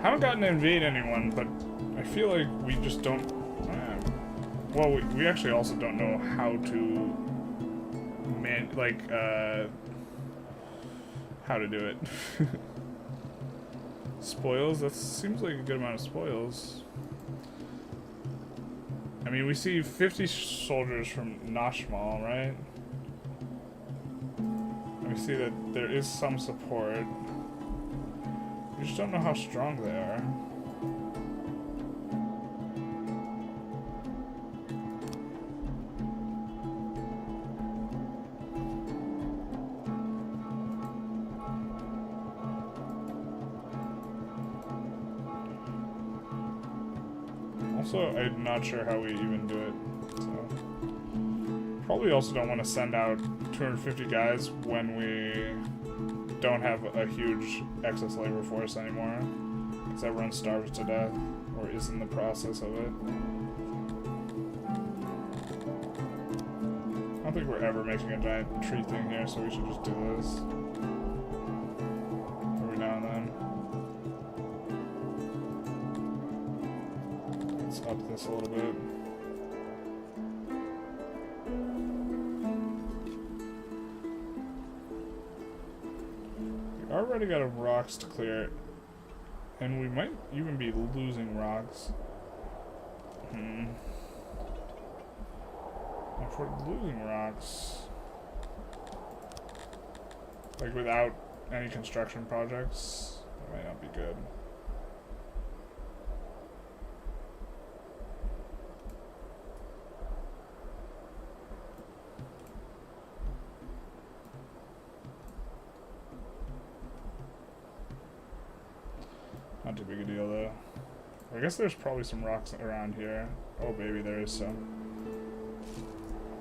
haven't gotten to invade anyone, but I feel like we just don't. Well, we actually also don't know how to how to do it. Spoils. That seems like a good amount of spoils. I mean, we see 50 soldiers from Nashmal, right? We see that there is some support. We just don't know how strong they are. Also, I'm not sure how we even do it. So. Probably also don't want to send out 250 guys when we don't have a huge excess labor force anymore, because everyone starves to death or is in the process of it. I don't think we're ever making a giant tree thing here, so we should just do this every now and then. Let's up this a little bit. Already got rocks to clear, and we might even be losing rocks. If we're losing rocks, like without any construction projects, that might not be good. Not too big a deal though. I guess there's probably some rocks around here. Oh baby, there is some.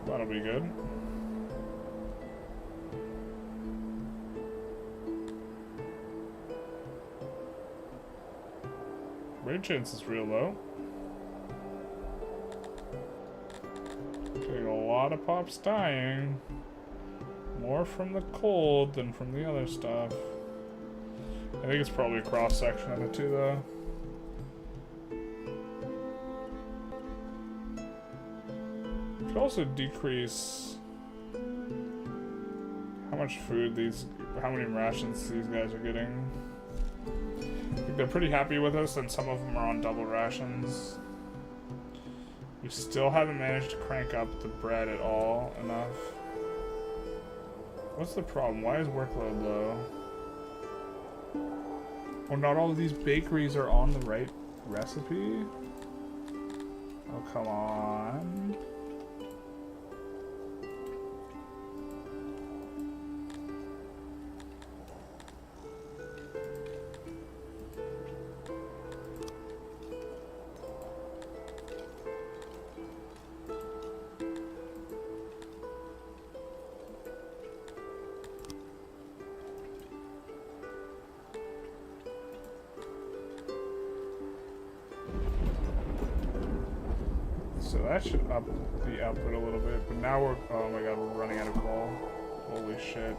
That'll be good. Raid chance is real low. Getting a lot of pops dying. More from the cold than from the other stuff. I think it's probably a cross section of the two though. Could also decrease how much food how many rations these guys are getting. I think they're pretty happy with us, and some of them are on double rations. We still haven't managed to crank up the bread at all enough. What's the problem? Why is workload low? Oh, not all of these bakeries are on the right recipe? Oh, come on. So that should up the output a little bit, but now we're, oh my god, we're running out of coal. Holy shit.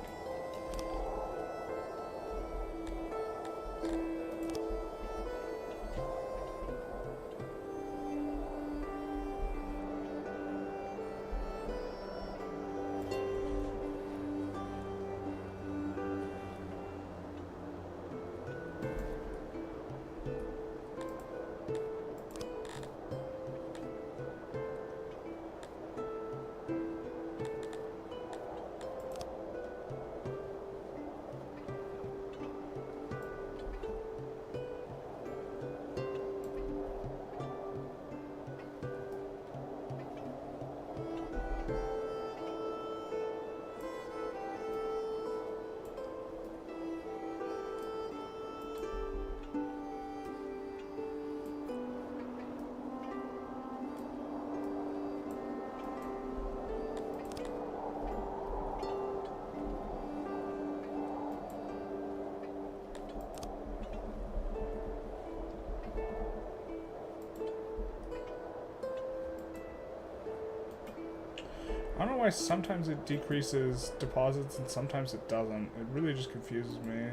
I don't know why sometimes it decreases deposits and sometimes it doesn't. It really just confuses me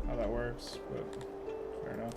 how that works, but fair enough.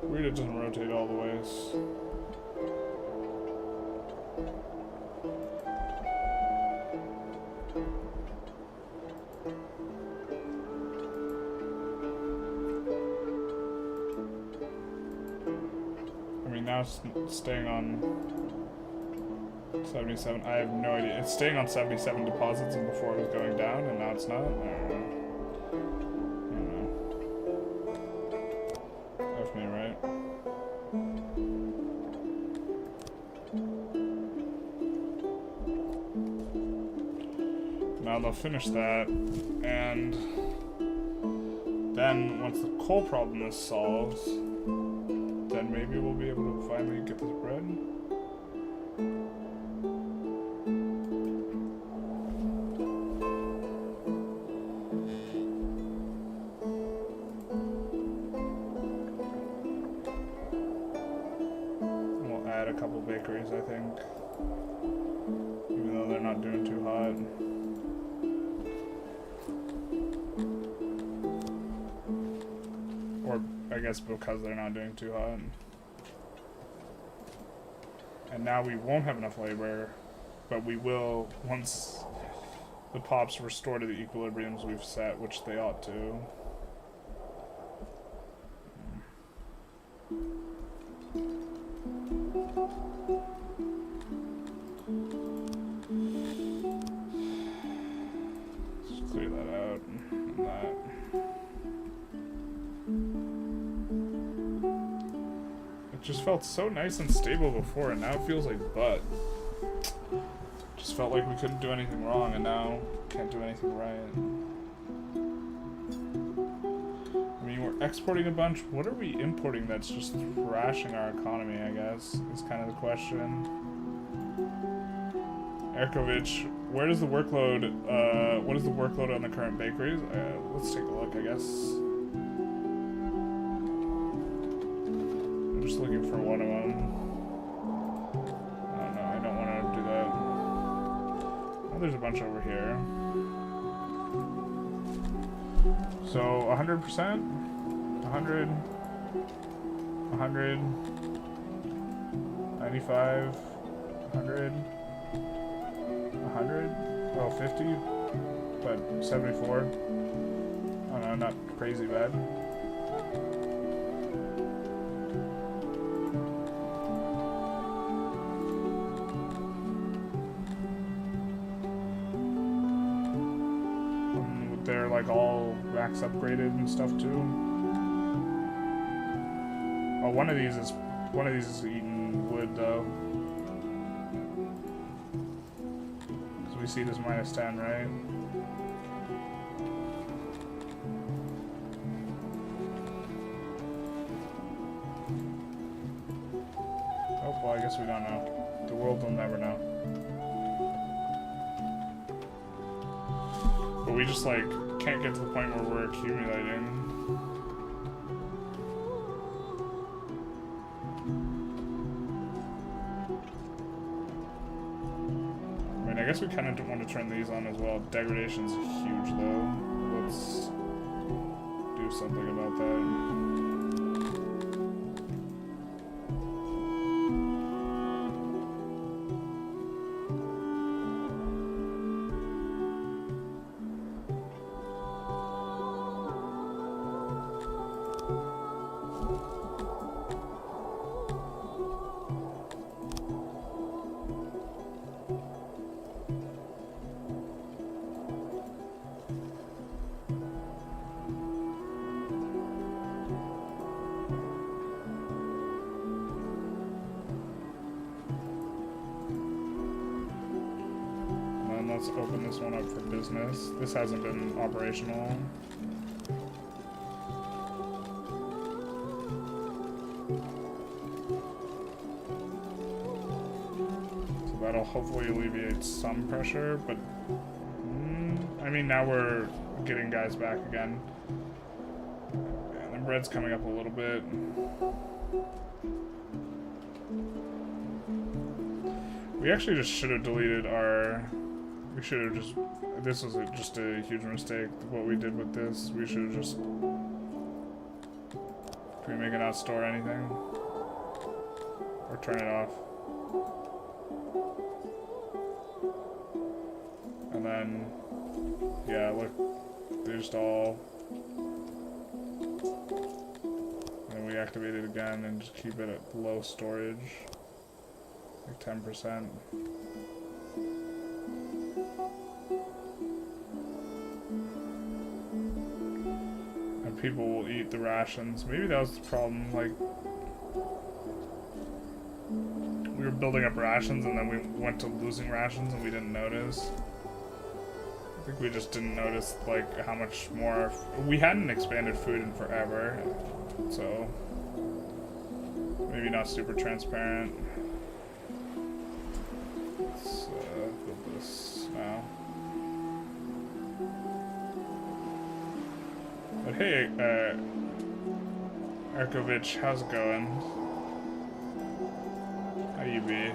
Weird it doesn't rotate all the ways. I mean, now it's staying on 77. I have no idea. It's staying on 77 deposits, and before it was going down, and now it's not. I don't know. That's me, right? Now they'll finish that, and then once the coal problem is solved, then maybe we'll be able to finally get this bread. We'll add a couple bakeries, I think, even though they're not doing too hot. Or, I guess because they're not doing too hot. And now we won't have enough labor, but we will once the pops restore to the equilibriums we've set, which they ought to. Just clear that out and that. Just felt so nice and stable before, and now it feels like butt. Just felt like we couldn't do anything wrong, and now can't do anything right. I mean, we're exporting a bunch. What are we importing that's just thrashing our economy, I guess, is kind of the question. Erkovich, where does the workload, what is the workload on the current bakeries? Let's take a look, I guess. Just looking for one of them. there's a bunch over here. So 100%, 100, 100, 95, 100, 100, oh 50, but 74. Oh no, not crazy bad. They're like all max upgraded and stuff too. Oh, one of these is eating wood though. So we see it as -10, right? Oh, well, I guess we don't know. The world will never know. But we just, like, can't get to the point where we're accumulating. I mean, I guess we kind of want to turn these on as well. Degradation's huge, though. Let's do something about that. Let's open this one up for business. This hasn't been operational. So that'll hopefully alleviate some pressure, but I mean, now we're getting guys back again. And the bread's coming up a little bit. We actually just should have deleted our... We should have just... This was just a huge mistake, what we did with this. We should have just... Can we make it not store anything? Or turn it off? And then... Yeah, look. They're just all... And then we activate it again and just keep it at low storage. Like 10%. People will eat the rations. Maybe that was the problem, like, we were building up rations and then we went to losing rations and we didn't notice. I think we just didn't notice, like, how much more... We hadn't expanded food in forever, so maybe not super transparent. Let's build this now. But hey, Arkovich, how's it going? How you be?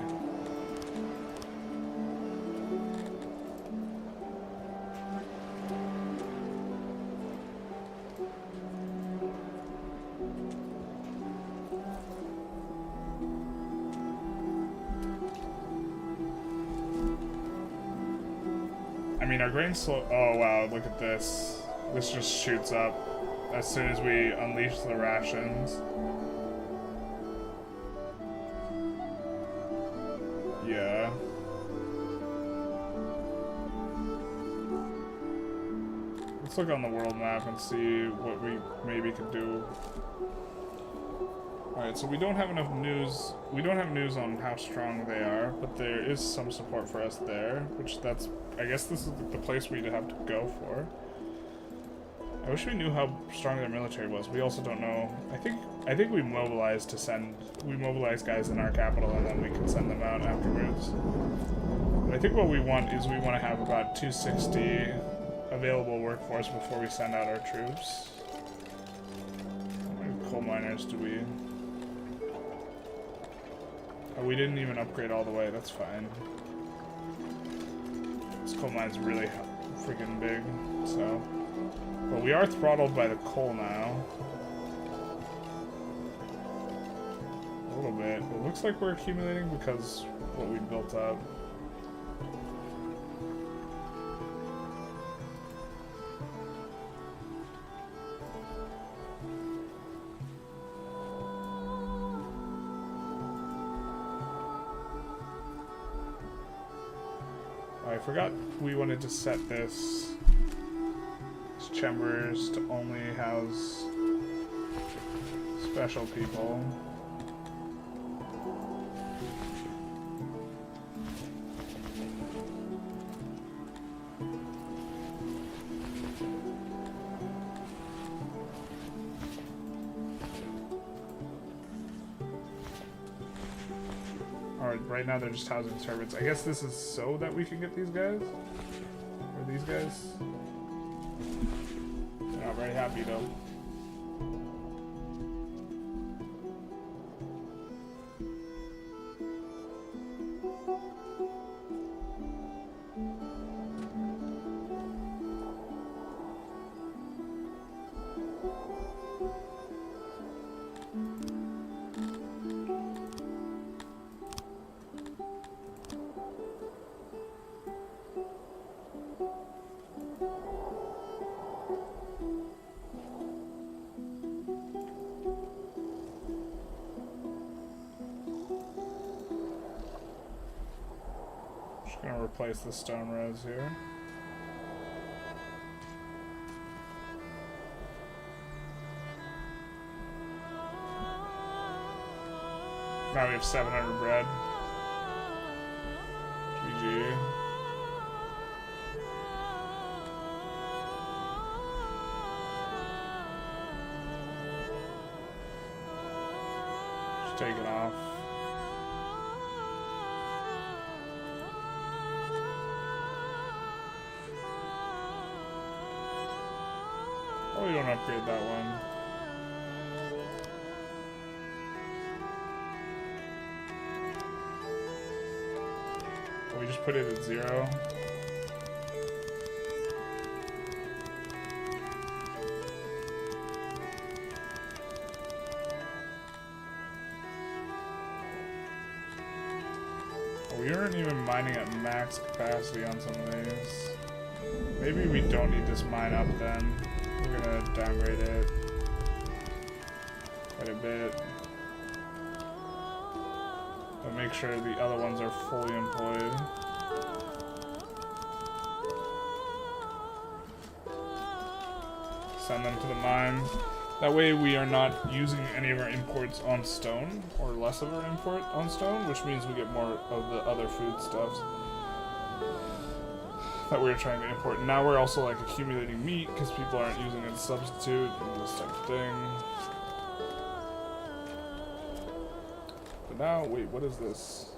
I mean, our grain's slow. Oh wow, look at this. This just shoots up as soon as we unleash the rations. Yeah. Let's look on the world map and see what we maybe could do. Alright, so we don't have enough news. We don't have news on how strong they are, but there is some support for us there, which that's... I guess this is the place we'd have to go for. I wish we knew how strong their military was. We also don't know. I think we mobilized guys in our capital and then we can send them out afterwards. But I think what we want is we want to have about 260 available workforce before we send out our troops. How many coal miners do we... Oh, we didn't even upgrade all the way. That's fine. Let's coal mine's really freaking big, so. But we are throttled by the coal now. A little bit. It looks like we're accumulating because what we built up. I forgot we wanted to set these chambers to only house special people. Right now they're just housing servants. I guess this is so that we can get these guys? Or these guys? They're not very happy though. Gonna replace the stone rows here. Now we have 700 bread. GG. Just take it off. Oh, we don't upgrade that one. Oh, we just put it at 0. Oh, we aren't even mining at max capacity on some of these. Maybe we don't need this mine up then. We're gonna downgrade it quite a bit. But make sure the other ones are fully employed. Send them to the mine. That way we are not using any of our imports on stone, or less of our import on stone, which means we get more of the other foodstuffs that we were trying to import. Now we're also like accumulating meat because people aren't using it as a substitute and this type of thing. But now, wait, what is this?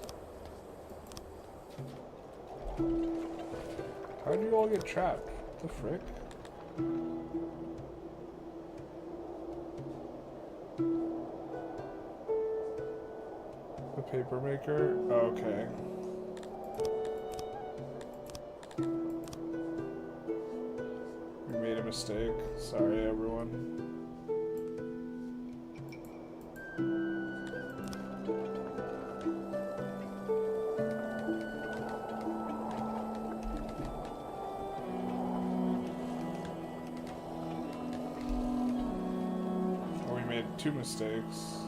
How did you all get trapped? What the frick? The paper maker? Okay. Made a mistake. Sorry, everyone. Oh, we made 2 mistakes.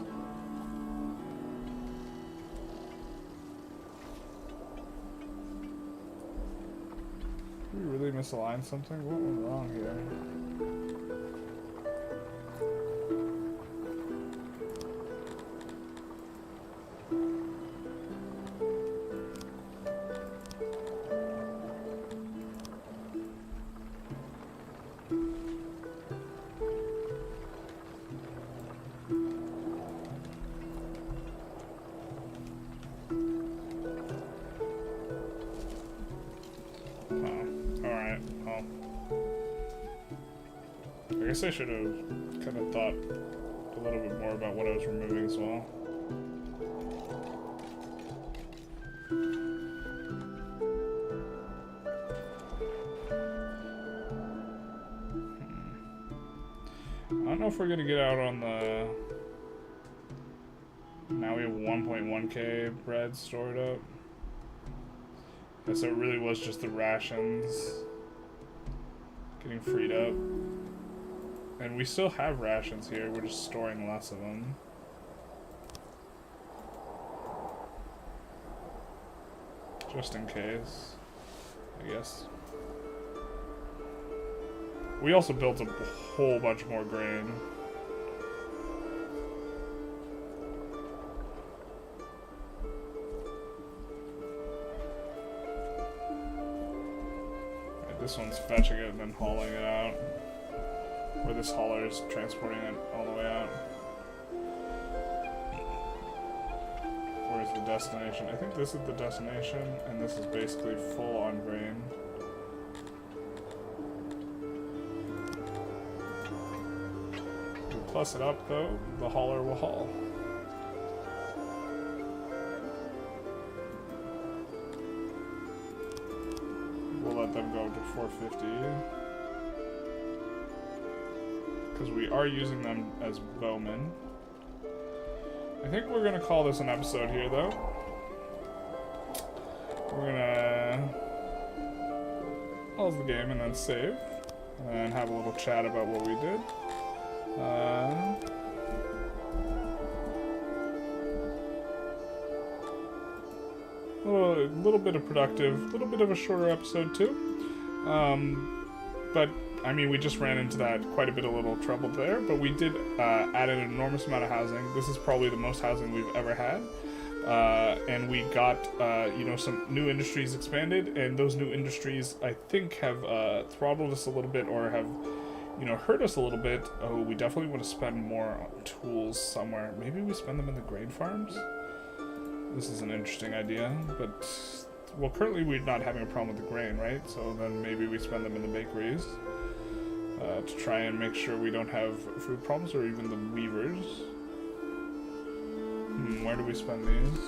Did we really misalign something? What went wrong here? I guess I should have kind of thought a little bit more about what I was removing as well. know if we're gonna get out on the... Now we have 1.1k bread stored up. Yeah, so it really was just the rations getting freed up. And we still have rations here, we're just storing less of them. Just in case, I guess. We also built a whole bunch more grain. Right, this one's fetching it and then hauling it out. Where this hauler is transporting it all the way out. Where's the destination? I think this is the destination, and this is basically full on grain. We plus it up though, the hauler will haul. We'll let them go to 450. Because we are using them as bowmen. I think we're gonna call this an episode here, though. We're gonna pause the game and then save, and have a little chat about what we did. A little bit of productive, a little bit of a shorter episode too. But I mean, we just ran into that quite a bit of little trouble there, but we did add an enormous amount of housing. This is probably the most housing we've ever had. And we got, you know, some new industries expanded, and those new industries, I think, have throttled us a little bit, or have, you know, hurt us a little bit. Oh, we definitely want to spend more on tools somewhere. Maybe we spend them in the grain farms? This is an interesting idea, but, well, currently we're not having a problem with the grain, right? So then maybe we spend them in the bakeries. To try and make sure we don't have food problems, or even the weavers. Where do we spend these?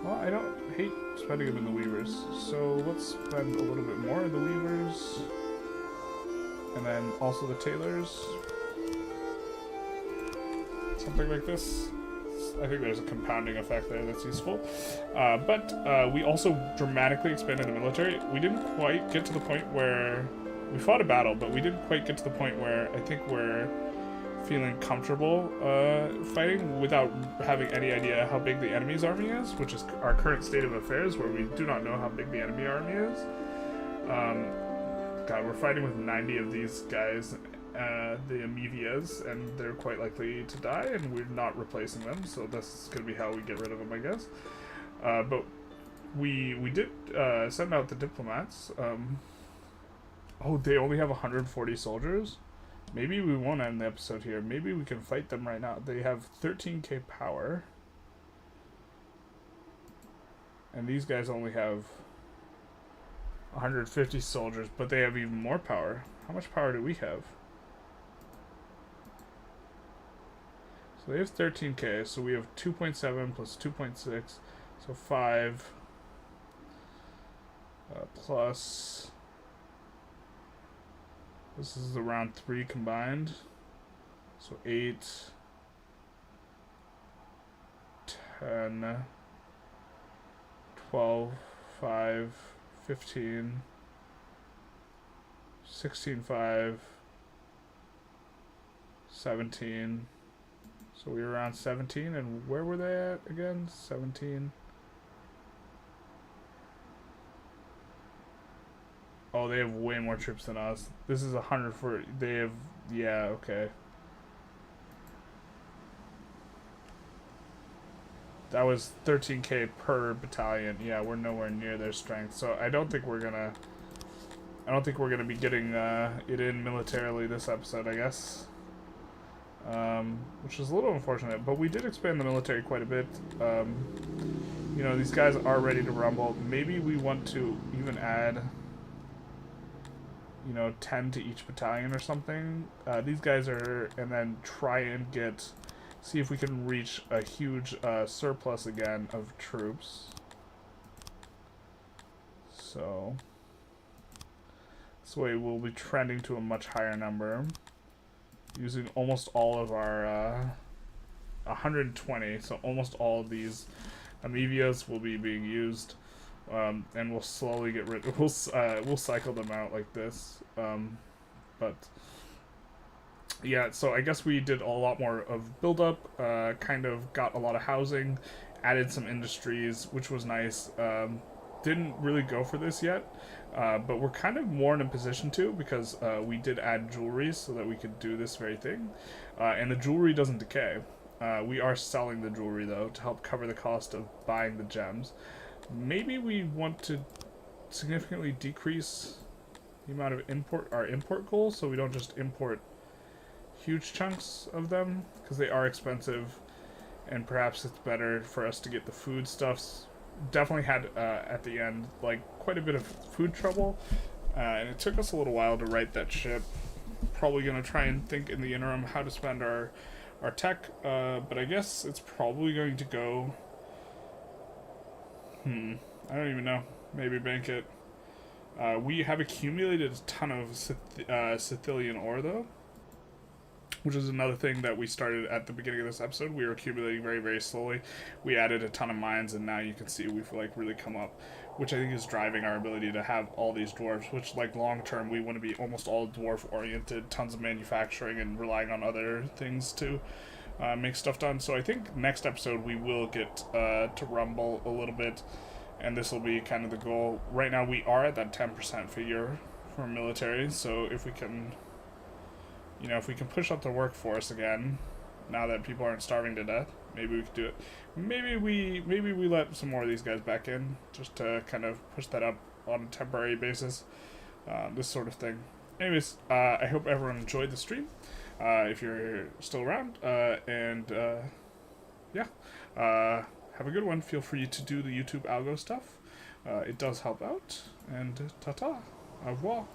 Well, I don't hate spending them in the weavers, so let's spend a little bit more in the weavers. And then also the tailors. Something like this. I think there's a compounding effect there that's useful. But we also dramatically expanded the military. We didn't quite get to the point where... We fought a battle, but we didn't quite get to the point where I think we're feeling comfortable fighting without having any idea how big the enemy's army is, which is our current state of affairs, where we do not know how big the enemy army is. God, we're fighting with 90 of these guys, the Amevias, and they're quite likely to die, and we're not replacing them, so this is going to be how we get rid of them, I guess. But we did send out the diplomats. Oh, they only have 140 soldiers? Maybe we won't end the episode here. Maybe we can fight them right now. They have 13k power. And these guys only have 150 soldiers, but they have even more power. How much power do we have? So they have 13k, so we have 2.7 plus 2.6, so 5 plus... This is around 3 combined. So 8, 10, 12, 5, 15, 16, 5, 17. So we were around 17, and where were they at again? 17. Oh, they have way more troops than us. This is 100 for... They have... Yeah, okay. That was 13k per battalion. Yeah, we're nowhere near their strength. So I don't think we're gonna... I don't think we're gonna be getting it in militarily this episode, I guess. Which is a little unfortunate. But we did expand the military quite a bit. You know, these guys are ready to rumble. Maybe we want to even add... you know, 10 to each battalion or something. These guys are, and then try and see if we can reach a huge surplus again of troops. So, this way we'll be trending to a much higher number. using almost all of our 120, so almost all of these amoebias will be being used, and we'll slowly get rid. We'll cycle them out like this, but yeah. So I guess we did a lot more of build-up. Kind of got a lot of housing, added some industries, which was nice. Didn't really go for this yet, but we're kind of more in a position to, because we did add jewelry so that we could do this very thing, and the jewelry doesn't decay. We are selling the jewelry, though, to help cover the cost of buying the gems. Maybe we want to significantly decrease the amount of our import goals, so we don't just import huge chunks of them, because they are expensive, and perhaps it's better for us to get the foodstuffs. Definitely had, at the end, like, quite a bit of food trouble, and it took us a little while to right that ship. Probably going to try and think in the interim how to spend our tech, but I guess it's probably going to go, I don't even know, maybe bank it. We have accumulated a ton of Scythian ore, though, which is another thing that we started at the beginning of this episode. We were accumulating very, very slowly. We added a ton of mines, and now you can see we've, like, really come up, which I think is driving our ability to have all these dwarves, which, like, long term, we want to be almost all dwarf-oriented, tons of manufacturing, and relying on other things to make stuff done. So I think next episode we will get to rumble a little bit, and this will be kind of the goal. Right now we are at that 10% figure for military, so if we can, you know, if we can push up the workforce again, now that people aren't starving to death, maybe we could do it. Maybe we let some more of these guys back in, just to kind of push that up on a temporary basis, this sort of thing. Anyways, I hope everyone enjoyed the stream, if you're still around, and yeah, have a good one. Feel free to do the YouTube algo stuff. It does help out, and ta-ta, au revoir.